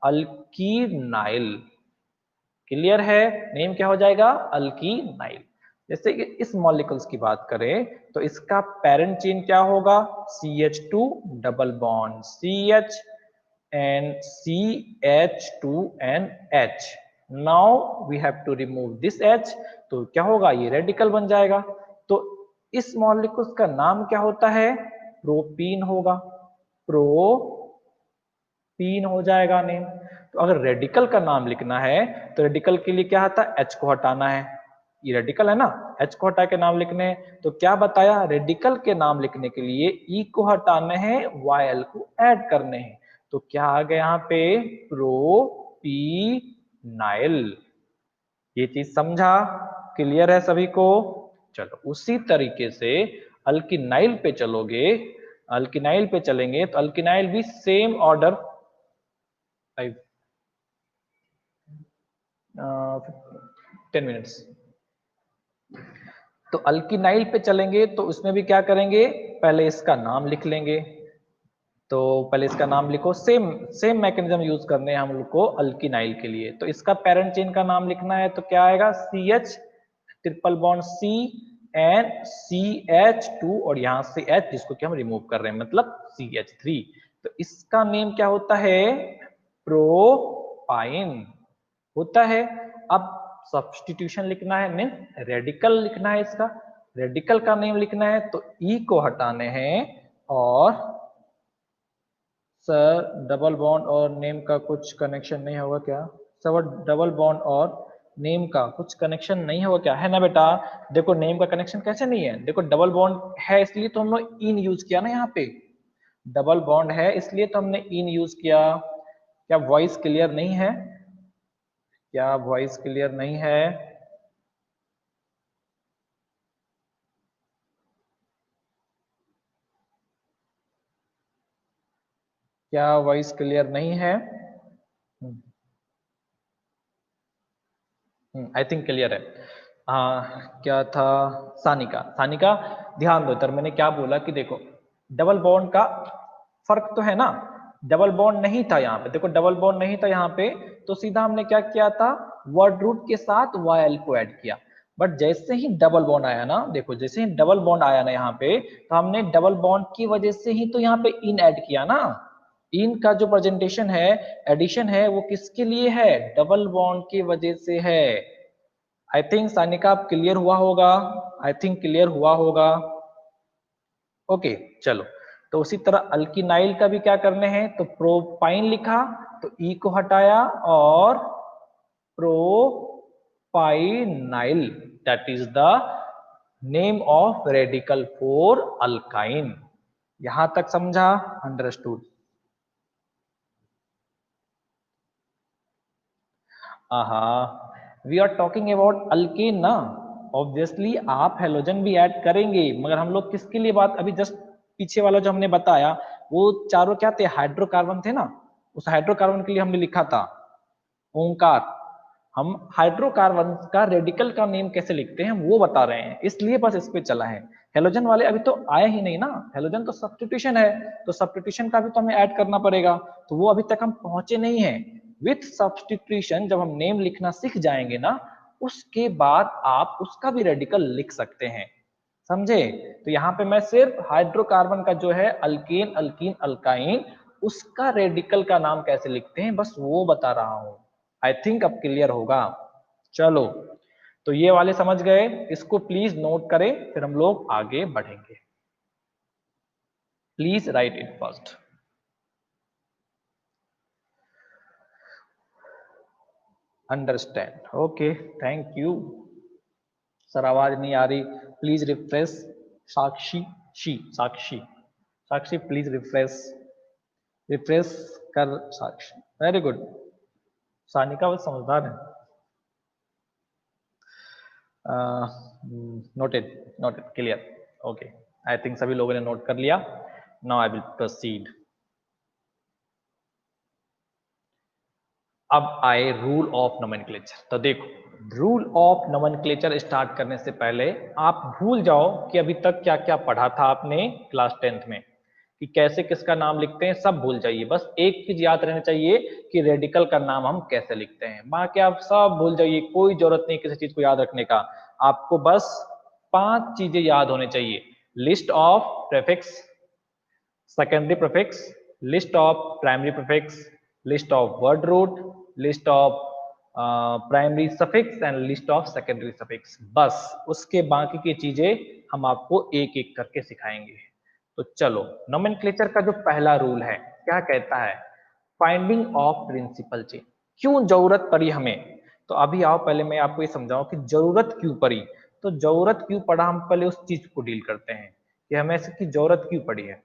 अल्कीनाइल। क्लियर है, नेम क्या हो जाएगा, अल्कीनाइल। जैसे कि इस मॉलिक्यूल्स की बात करें तो इसका पेरेंट चेन क्या होगा, CH2 double bond CH and CH2 and H। now we have to remove this H, तो क्या होगा, ये रेडिकल बन जाएगा। तो इस मॉलिक्यूल्स का नाम क्या होता है, प्रोपीन होगा, प्रोपीन हो जाएगा नेम। तो अगर रेडिकल का नाम लिखना है तो रेडिकल के लिए क्या आता है, H को हटाना है, ये रेडिकल है ना, H को हटा के नाम लिखने हैं। तो क्या बताया, रेडिकल के नाम लिखने के लिए E को हटाने हैं, YL को ऐड करने हैं। तो क्या आ गया यहाँ पे, प्रोपीनाइल। ये चीज समझा, क्लियर है सभी को। चलो उसी तरीके से अल्किनाइल पे चलोगे, अल्किनाइल पे चलेंगे तो अल्किनाइल भी सेम ऑर्डर, 10 मिनट्स। तो अल्किनाइल पे चलेंगे तो उसमें भी क्या करेंगे, पहले इसका नाम लिख लेंगे। तो पहले इसका नाम लिखो, सेम सेम मैकेनिज्म यूज करने हैं हम लोग को अल्किनाइल के लिए। तो इसका पेरेंट चेन का नाम लिखना है तो क्या आएगा, CH triple bond C and CH2 और यहां से H जिसको कि हम रिमूव कर रहे हैं मतलब CH3। तो इसका नेम क्या होता है, प्रोपाइन होता है। अब सब्स्टिट्यूशन लिखना है, मीन रेडिकल लिखना है, इसका रेडिकल का नेम लिखना है। तो E को हटाने हैं और सर डबल बॉन्ड और नेम का कुछ कनेक्शन नहीं होगा क्या, सर डबल बॉन्ड और नेम का कुछ कनेक्शन नहीं होगा क्या, है ना बेटा। देखो नेम का कनेक्शन कैसे नहीं है, देखो डबल बॉन्ड है इसलिए तो हम लोग इन यूज किया ना, यहाँ पे डबल बॉन्ड है इसलिए तो हमने इन यूज किया। क्या वॉइस क्लियर नहीं है, क्या वॉइस क्लियर नहीं है, क्या वॉइस क्लियर नहीं है, आई थिंक क्लियर है। क्या था, सानिका, सानिका ध्यान दो इधर, मैंने क्या बोला कि देखो डबल बॉन्ड का फर्क तो है ना, डबल बॉन्ड नहीं था यहाँ पे, देखो डबल बॉन्ड नहीं था यहाँ पे तो सीधा हमने क्या किया था, वर्ड रूट के साथ YL को ऐड किया। बट जैसे ही डबल बॉन्ड आया ना, देखो जैसे ही डबल बॉन्ड आया ना यहाँ पे, तो हमने डबल बॉन्ड की वजह से ही तो यहाँ पे इन ऐड किया ना। इन का जो प्रेजेंटेशन है, एडिशन है, वो किसके लिए है, डबल बॉन्ड की वजह से है। आई थिंक सानिका आप क्लियर हुआ होगा, आई थिंक क्लियर हुआ होगा। ओके चलो, तो उसी तरह अल्किनाइल का भी क्या करने हैं, तो प्रोपाइन लिखा तो ई को हटाया और propynyl, that is the name of radical for alkyne. यहां तक समझा, understood. We are talking about alkane ना, ऑब्वियसली आप हेलोजन भी ऐड करेंगे, मगर हम लोग किसके लिए बात, अभी जस्ट पीछे वाला जो हमने बताया वो चारों क्या थे, हाइड्रोकार्बन थे ना, उस हाइड्रोकार्बन के लिए हमने लिखा था ओंकार। हम हाइड्रोकार्बन का रेडिकल का नेम कैसे लिखते हैं वो बता रहे हैं, इसलिए बस इस पे चला है। हेलोजन वाले अभी तो आए ही नहीं ना, हेलोजन तो सब्स्टिट्यूशन है, तो सब्स्टिट्यूशन का भी तो हमें ऐड करना पड़ेगा, तो वो अभी तक हम पहुंचे नहीं है। विथ सब्स्टिट्यूशन जब हम नेम लिखना सीख जाएंगे ना, उसके बाद आप उसका भी रेडिकल लिख सकते हैं, समझे। तो यहाँ पे मैं सिर्फ हाइड्रोकार्बन का जो है अल्केन अल्कीन अल्काइन, उसका रेडिकल का नाम कैसे लिखते हैं बस वो बता रहा हूं। आई थिंक अब क्लियर होगा। चलो, तो ये वाले समझ गए, इसको प्लीज नोट करें फिर हम लोग आगे बढ़ेंगे। Please write it first. Understand, okay, thank you. Sir आवाज नहीं आ रही, please refresh. Sakshi, Sakshi, Sakshi please refresh, refresh कर साक्षी, वेरी गुड। सानिका वो समझदार है। Noted, noted, clear, okay. I think सभी लोगों ने नोट कर लिया। Now I will proceed. अब आए रूल ऑफ नोमेनक्लेचर। तो देखो रूल ऑफ नोमेनक्लेचर स्टार्ट करने से पहले आप भूल जाओ कि अभी तक क्या क्या पढ़ा था आपने क्लास 10th में, कि कैसे किसका नाम लिखते हैं, सब भूल जाइए। बस एक चीज याद रहना चाहिए कि रेडिकल का नाम हम कैसे लिखते हैं, बाकी आप सब भूल जाइए, कोई जरूरत नहीं किसी चीज को याद रखने का। आपको बस 5 चीजें याद होनी चाहिए, list of prefix, secondary prefix, list of primary prefix, list of word root, list of primary suffix and list of secondary suffix. बस उसके बाकी की चीजें हम आपको एक एक करके सिखाएंगे। तो चलो, नोमेनक्लेचर का जो पहला रूल है क्या कहता है, फाइंडिंग ऑफ प्रिंसिपल चेन। क्यों जरूरत पड़ी हमें, तो अभी आओ पहले मैं आपको ये समझाऊं कि जरूरत क्यों पड़ी। तो जरूरत क्यों पड़ा, हम पहले उस चीज को डील करते हैं कि हमें इसकी जरूरत क्यों पड़ी है।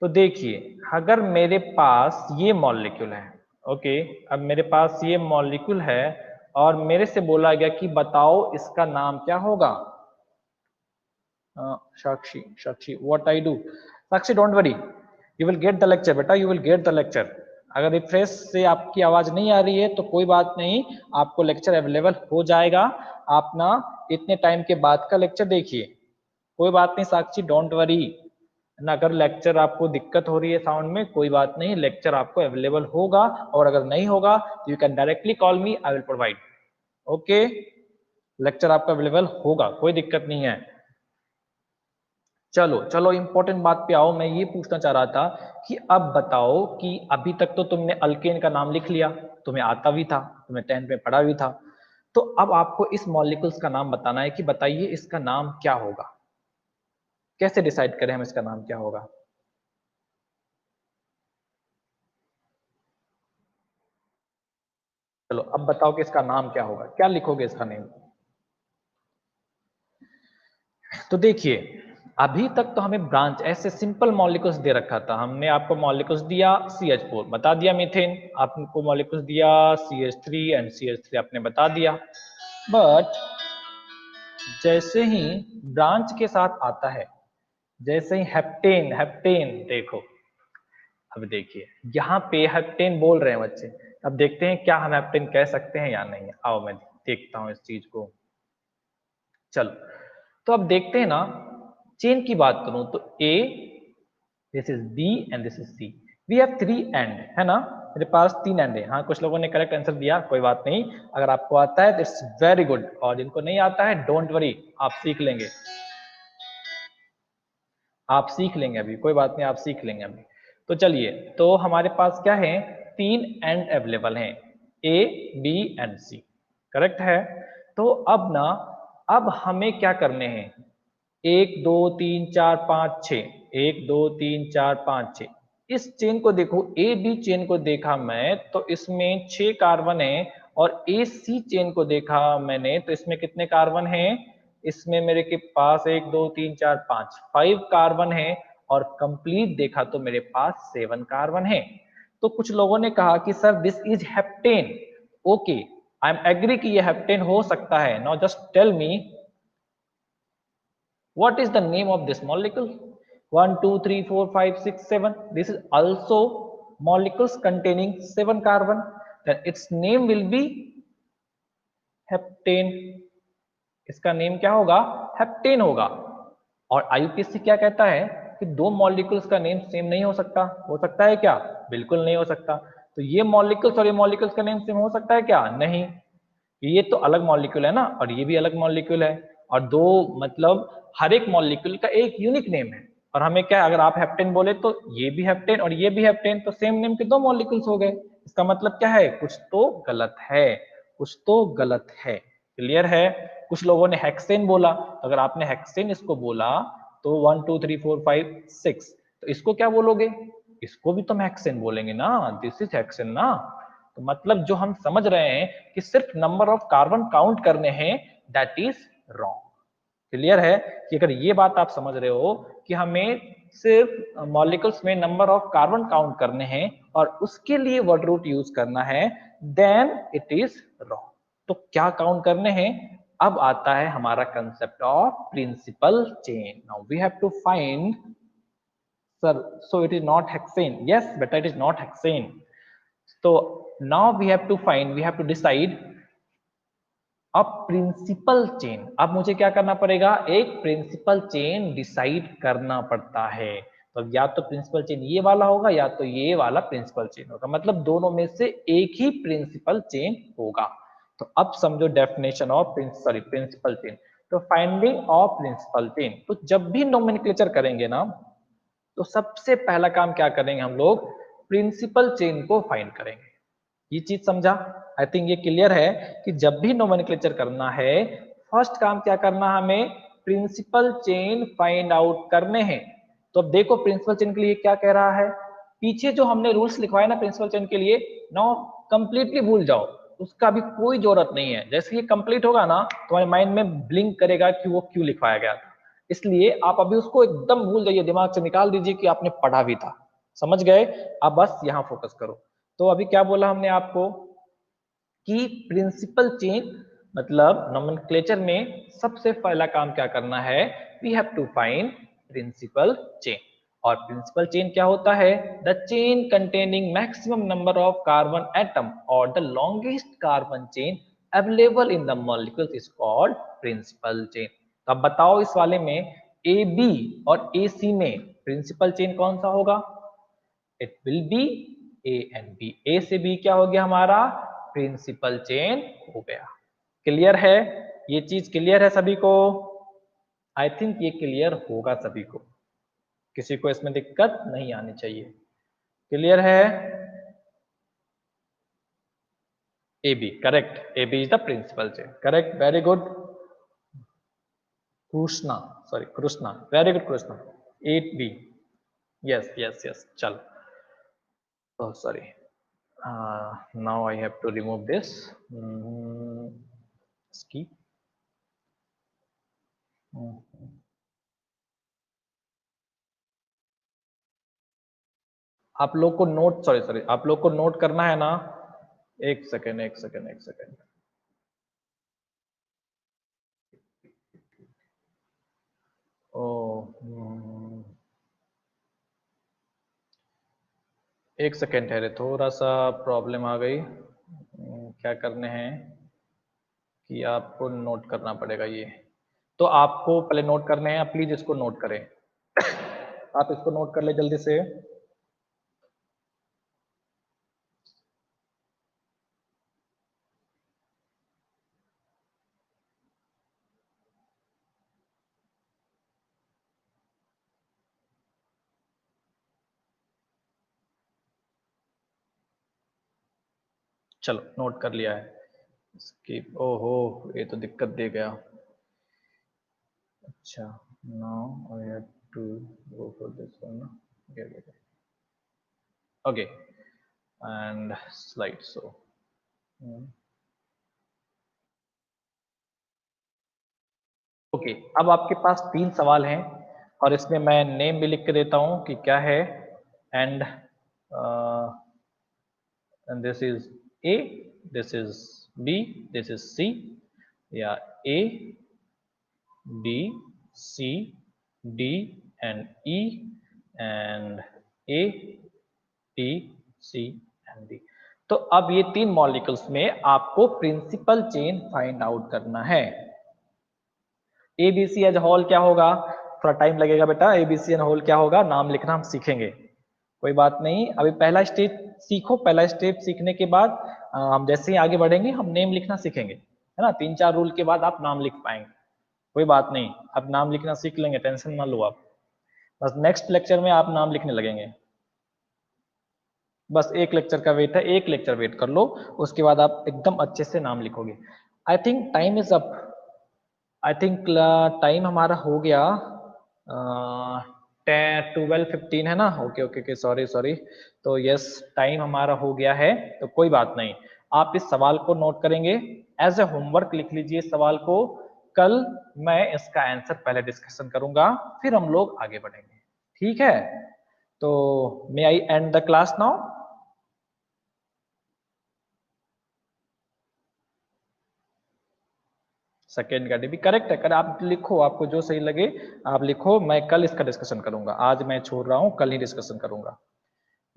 तो देखिए, अगर मेरे पास ये मॉलिक्यूल है, ओके, अब मेरे पास ये मॉलिक्यूल है और मेरे से बोला गया कि बताओ इसका नाम क्या होगा। Sakshi, Sakshi what I do, Sakshi don't worry, you will get the lecture बेटा, you will get the lecture. अगर रिफ्रेश से आपकी आवाज नहीं आ रही है तो कोई बात नहीं, आपको लेक्चर अवेलेबल हो जाएगा। आप ना इतने टाइम के बाद का लेक्चर देखिए, कोई बात नहीं साक्षी, डोंट वरी ना। अगर लेक्चर आपको दिक्कत हो रही है साउंड में, कोई बात नहीं, लेक्चर आपको अवेलेबल होगा। और अगर नहीं होगा तो you can directly call me, I will provide. Okay, lecture आपका अवेलेबल होगा, कोई दिक्कत नहीं है। चलो चलो इंपॉर्टेंट बात पे आओ। मैं ये पूछना चाह रहा था कि अब बताओ कि अभी तक तो तुमने अल्केन का नाम लिख लिया, तुम्हें आता भी था, तुम्हें 10th में पढ़ा भी था। तो अब आपको इस मॉलिक्यूल्स का नाम बताना है कि बताइए इसका नाम क्या होगा। कैसे डिसाइड करें हम इसका नाम क्या होगा? चलो अब बताओ कि इसका नाम क्या होगा, क्या लिखोगे इसका नेम? तो देखिए, अभी तक तो हमें ब्रांच ऐसे सिंपल मॉलिक्यूल्स दे रखा था। हमने आपको मॉलिक्यूल्स दिया, CH4 बता दिया मीथेन, आपको मॉलिक्यूल्स दिया CH3 एंड CH3 आपने बता दिया। बट जैसे ही ब्रांच के साथ आता है, जैसे ही हेप्टेन, हेप्टेन देखो, अब देखिए यहाँ पे हेप्टेन बोल रहे हैं बच्चे। अब देखते हैं क्या हम हेप्टेन कह सकते हैं या नहीं। आओ मैं देखता हूँ इस चीज को। चलो तो अब देखते हैं ना, चेन की बात करूं तो A, this is B and this is C। We have 3 and, है ना, मेरे पास 3 एंड है। हाँ, कुछ लोगों ने करेक्ट आंसर दिया, कोई बात नहीं। अगर आपको आता है तो इट्स वेरी गुड, और जिनको नहीं आता है डोंट वरी, आप सीख लेंगे, आप सीख लेंगे अभी, कोई बात नहीं, आप सीख लेंगे अभी। तो चलिए, तो हमारे पास क्या है, 3 एंड अवेलेबल हैं, A, B and C, correct है। तो अब ना, अब हमें क्या करने हैं, 1 2 3 4 5 6, 1 2 3 4 5 6, इस चेन को देखो, ए बी चेन को देखा मैं तो इसमें 6 कार्बन है, और ए सी चेन को देखा मैंने तो इसमें कितने कार्बन हैं, इसमें मेरे के पास 1 2 3 4 5 5 कार्बन है, और कंप्लीट देखा तो मेरे पास 7 कार्बन है। तो कुछ लोगों ने कहा कि sir this is heptane. Okay, I am agree कि ये हेप्टेन हो सकता है। Now just tell me, what is the name of this molecule? 1 2 3 4 5 6 7, this is also molecules containing 7 carbon, then its name will be heptane। इसका नेम क्या होगा, हेप्टेन होगा। और आईयूपीएससी क्या कहता है कि दो मॉलिक्यूल्स का नेम सेम नहीं हो सकता। हो सकता है क्या? बिल्कुल नहीं हो सकता। तो ये मॉलिक्यूल्स और ये मॉलिक्यूल्स का नेम सेम हो सकता है क्या? नहीं, ये तो अलग मॉलिक्यूल है ना, और ये भी अलग मॉलिक्यूल है, और दो मतलब हर एक मॉलिक्यूल का एक यूनिक नेम है। और हमें क्या, अगर आप हेप्टेन बोले तो ये भी हेप्टेन और ये भी हेप्टेन, तो सेम नेम के दो मॉलिक्यूल्स हो गए। इसका मतलब क्या है, कुछ तो गलत है, कुछ तो गलत है। क्लियर है? कुछ लोगों ने हेक्सेन बोला, तो अगर आपने हेक्सेन इसको बोला तो 1 2 3 4 5 6, तो इसको क्या बोलोगे? इसको भी तो हम हेक्सेन बोलेंगे ना, दिस इज हेक्सेन ना। तो मतलब जो हम समझ रहे हैं कि सिर्फ नंबर ऑफ कार्बन काउंट करने हैं, दैट इज रॉन्ग। क्लियर है कि अगर ये बात आप समझ रहे हो कि हमें सिर्फ मॉलिक्यूल्स में नंबर ऑफ कार्बन काउंट करने हैं और उसके लिए वर्ड रूट यूज करना है, देन इट इज रॉन्ग। तो क्या काउंट करने हैं? अब आता है हमारा concept of principal chain. Now we have to find, sir, so it is not hexane, yes but it is not hexane। so now we have to find, we have to decide अब प्रिंसिपल चेन। अब मुझे क्या करना पड़ेगा, एक प्रिंसिपल चेन डिसाइड करना पड़ता है। तो या तो प्रिंसिपल चेन ये वाला होगा या तो ये वाला प्रिंसिपल चेन होगा, मतलब दोनों में से एक ही प्रिंसिपल चेन होगा। तो अब समझो डेफिनेशन ऑफ प्रिंसिपल चेन। तो फाइंडिंग ऑफ प्रिंसिपल चेन, तो जब भी नोमेनक्लेचर करेंगे ना, तो सबसे पहला काम क्या करेंगे हम लोग, प्रिंसिपल चेन को फाइंड करेंगे। ये चीज समझा? आई थिंक ये क्लियर है कि जब भी नोमेनक्लेचर करना है, फर्स्ट काम क्या करना, हमें प्रिंसिपल चेन फाइंड आउट करने हैं। तो अब देखो प्रिंसिपल चेन के लिए क्या कह रहा है, पीछे जो हमने रूल्स लिखवाए ना प्रिंसिपल चेन के लिए, नो कंप्लीटली भूल जाओ, उसका भी कोई जरूरत नहीं है। जैसे ये कंप्लीट होगा ना, तुम्हारे माइंड में ब्लिंक करेगा कि वो क्यों लिखवाया गया था। इसलिए आप अभी उसको एकदम भूल जाइए, दिमाग से निकाल दीजिए कि आपने पढ़ा भी था। समझ गए? आप बस यहाँ फोकस करो। तो अभी क्या बोला हमने आपको कि प्रिंसिपल चेन मतलब नोमेनक्लेचर में सबसे पहला काम क्या करना है, we have to find principal chain. और प्रिंसिपल चेन क्या होता है? The chain containing maximum number of carbon atom और the longest carbon chain available in the molecules is called principal chain. तो अब बताओ इस वाले में ए बी और ए सी में प्रिंसिपल चेन कौन सा होगा? It will be A and B. A से बी क्या हो गया हमारा? प्रिंसिपल चेन हो गया। क्लियर है? ये चीज क्लियर है सभी को? आई थिंक ये क्लियर होगा सभी को, किसी को इसमें दिक्कत नहीं आनी चाहिए। क्लियर है? A B correct, A B is the principal chain, correct, very good Krishna, sorry Krishna, very good Krishna, 8B, yes yes yes, चलो, oh sorry, now I have to remove this, skip, आप लोग को नोट, सॉरी सॉरी, आप लोग को नोट करना है ना? एक सेकेंड एक सेकेंड एक सेकेंड, ओ एक सेकेंड ठहरे, थोड़ा सा प्रॉब्लम आ गई। क्या करने हैं कि आपको नोट करना पड़ेगा ये, तो आपको पहले नोट करने हैं, आप प्लीज इसको नोट करें। आप इसको नोट कर ले जल्दी से। चलो नोट कर लिया है। स्किप, ओहो ये तो दिक्कत दे गया। अच्छा, now I have to go for this one, okay, and slide show. Okay, अब आपके पास 3 सवाल हैं और इसमें मैं नेम भी लिख के देता हूं कि क्या है, and this is A, this is B, this is C, या A B C D and E, and A B C and D. तो अब ये 3 मॉलिक्यूल्स में आपको प्रिंसिपल चेन फाइंड आउट करना है। एबीसी एज होल क्या होगा? थोड़ा टाइम लगेगा बेटा, एबीसी एज होल क्या होगा, नाम लिखना हम सीखेंगे, कोई बात नहीं, अभी पहला स्टेप सीखो, पहला स्टेप सीखने के बाद हम जैसे ही आगे बढ़ेंगे हम नेम लिखना सीखेंगे, है ना? 3-4 रूल के बाद आप नाम लिख पाएंगे, कोई बात नहीं, अब नाम लिखना सीख लेंगे, टेंशन ना लो आप, बस नेक्स्ट लेक्चर में आप नाम लिखने लगेंगे, बस एक लेक्चर का वेट है, एक लेक्चर वेट कर लो, उसके बाद आप एकदम अच्छे से नाम लिखोगे। I think time is up, I think time हमारा हो गया, 12:15 है ना? Okay okay okay, sorry sorry, तो यस टाइम हमारा हो गया है, तो कोई बात नहीं, आप इस सवाल को नोट करेंगे, एज ए होमवर्क लिख लीजिए इस सवाल को, कल मैं इसका आंसर पहले डिस्कशन करूंगा, फिर हम लोग आगे बढ़ेंगे, ठीक है? तो may I end the class now? Second का भी करेक्ट है, कर आप लिखो, आपको जो सही लगे आप लिखो, मैं कल इसका डिस्कशन करूंगा, आज मैं छोड़ रहा हूं, कल ही डिस्कशन करूंगा।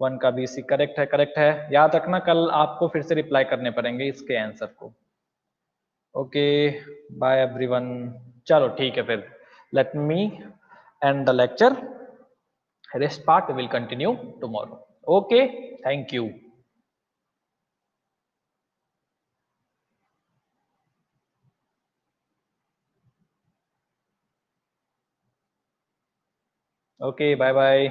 1 का BC करेक्ट है, करेक्ट है, याद रखना कल आपको फिर से रिप्लाई करने पड़ेंगे इसके आंसर को। ओके, बाय एवरीवन, चलो ठीक है फिर, let me end the lecture, rest part will continue tomorrow. Okay, thank you. Okay, bye bye.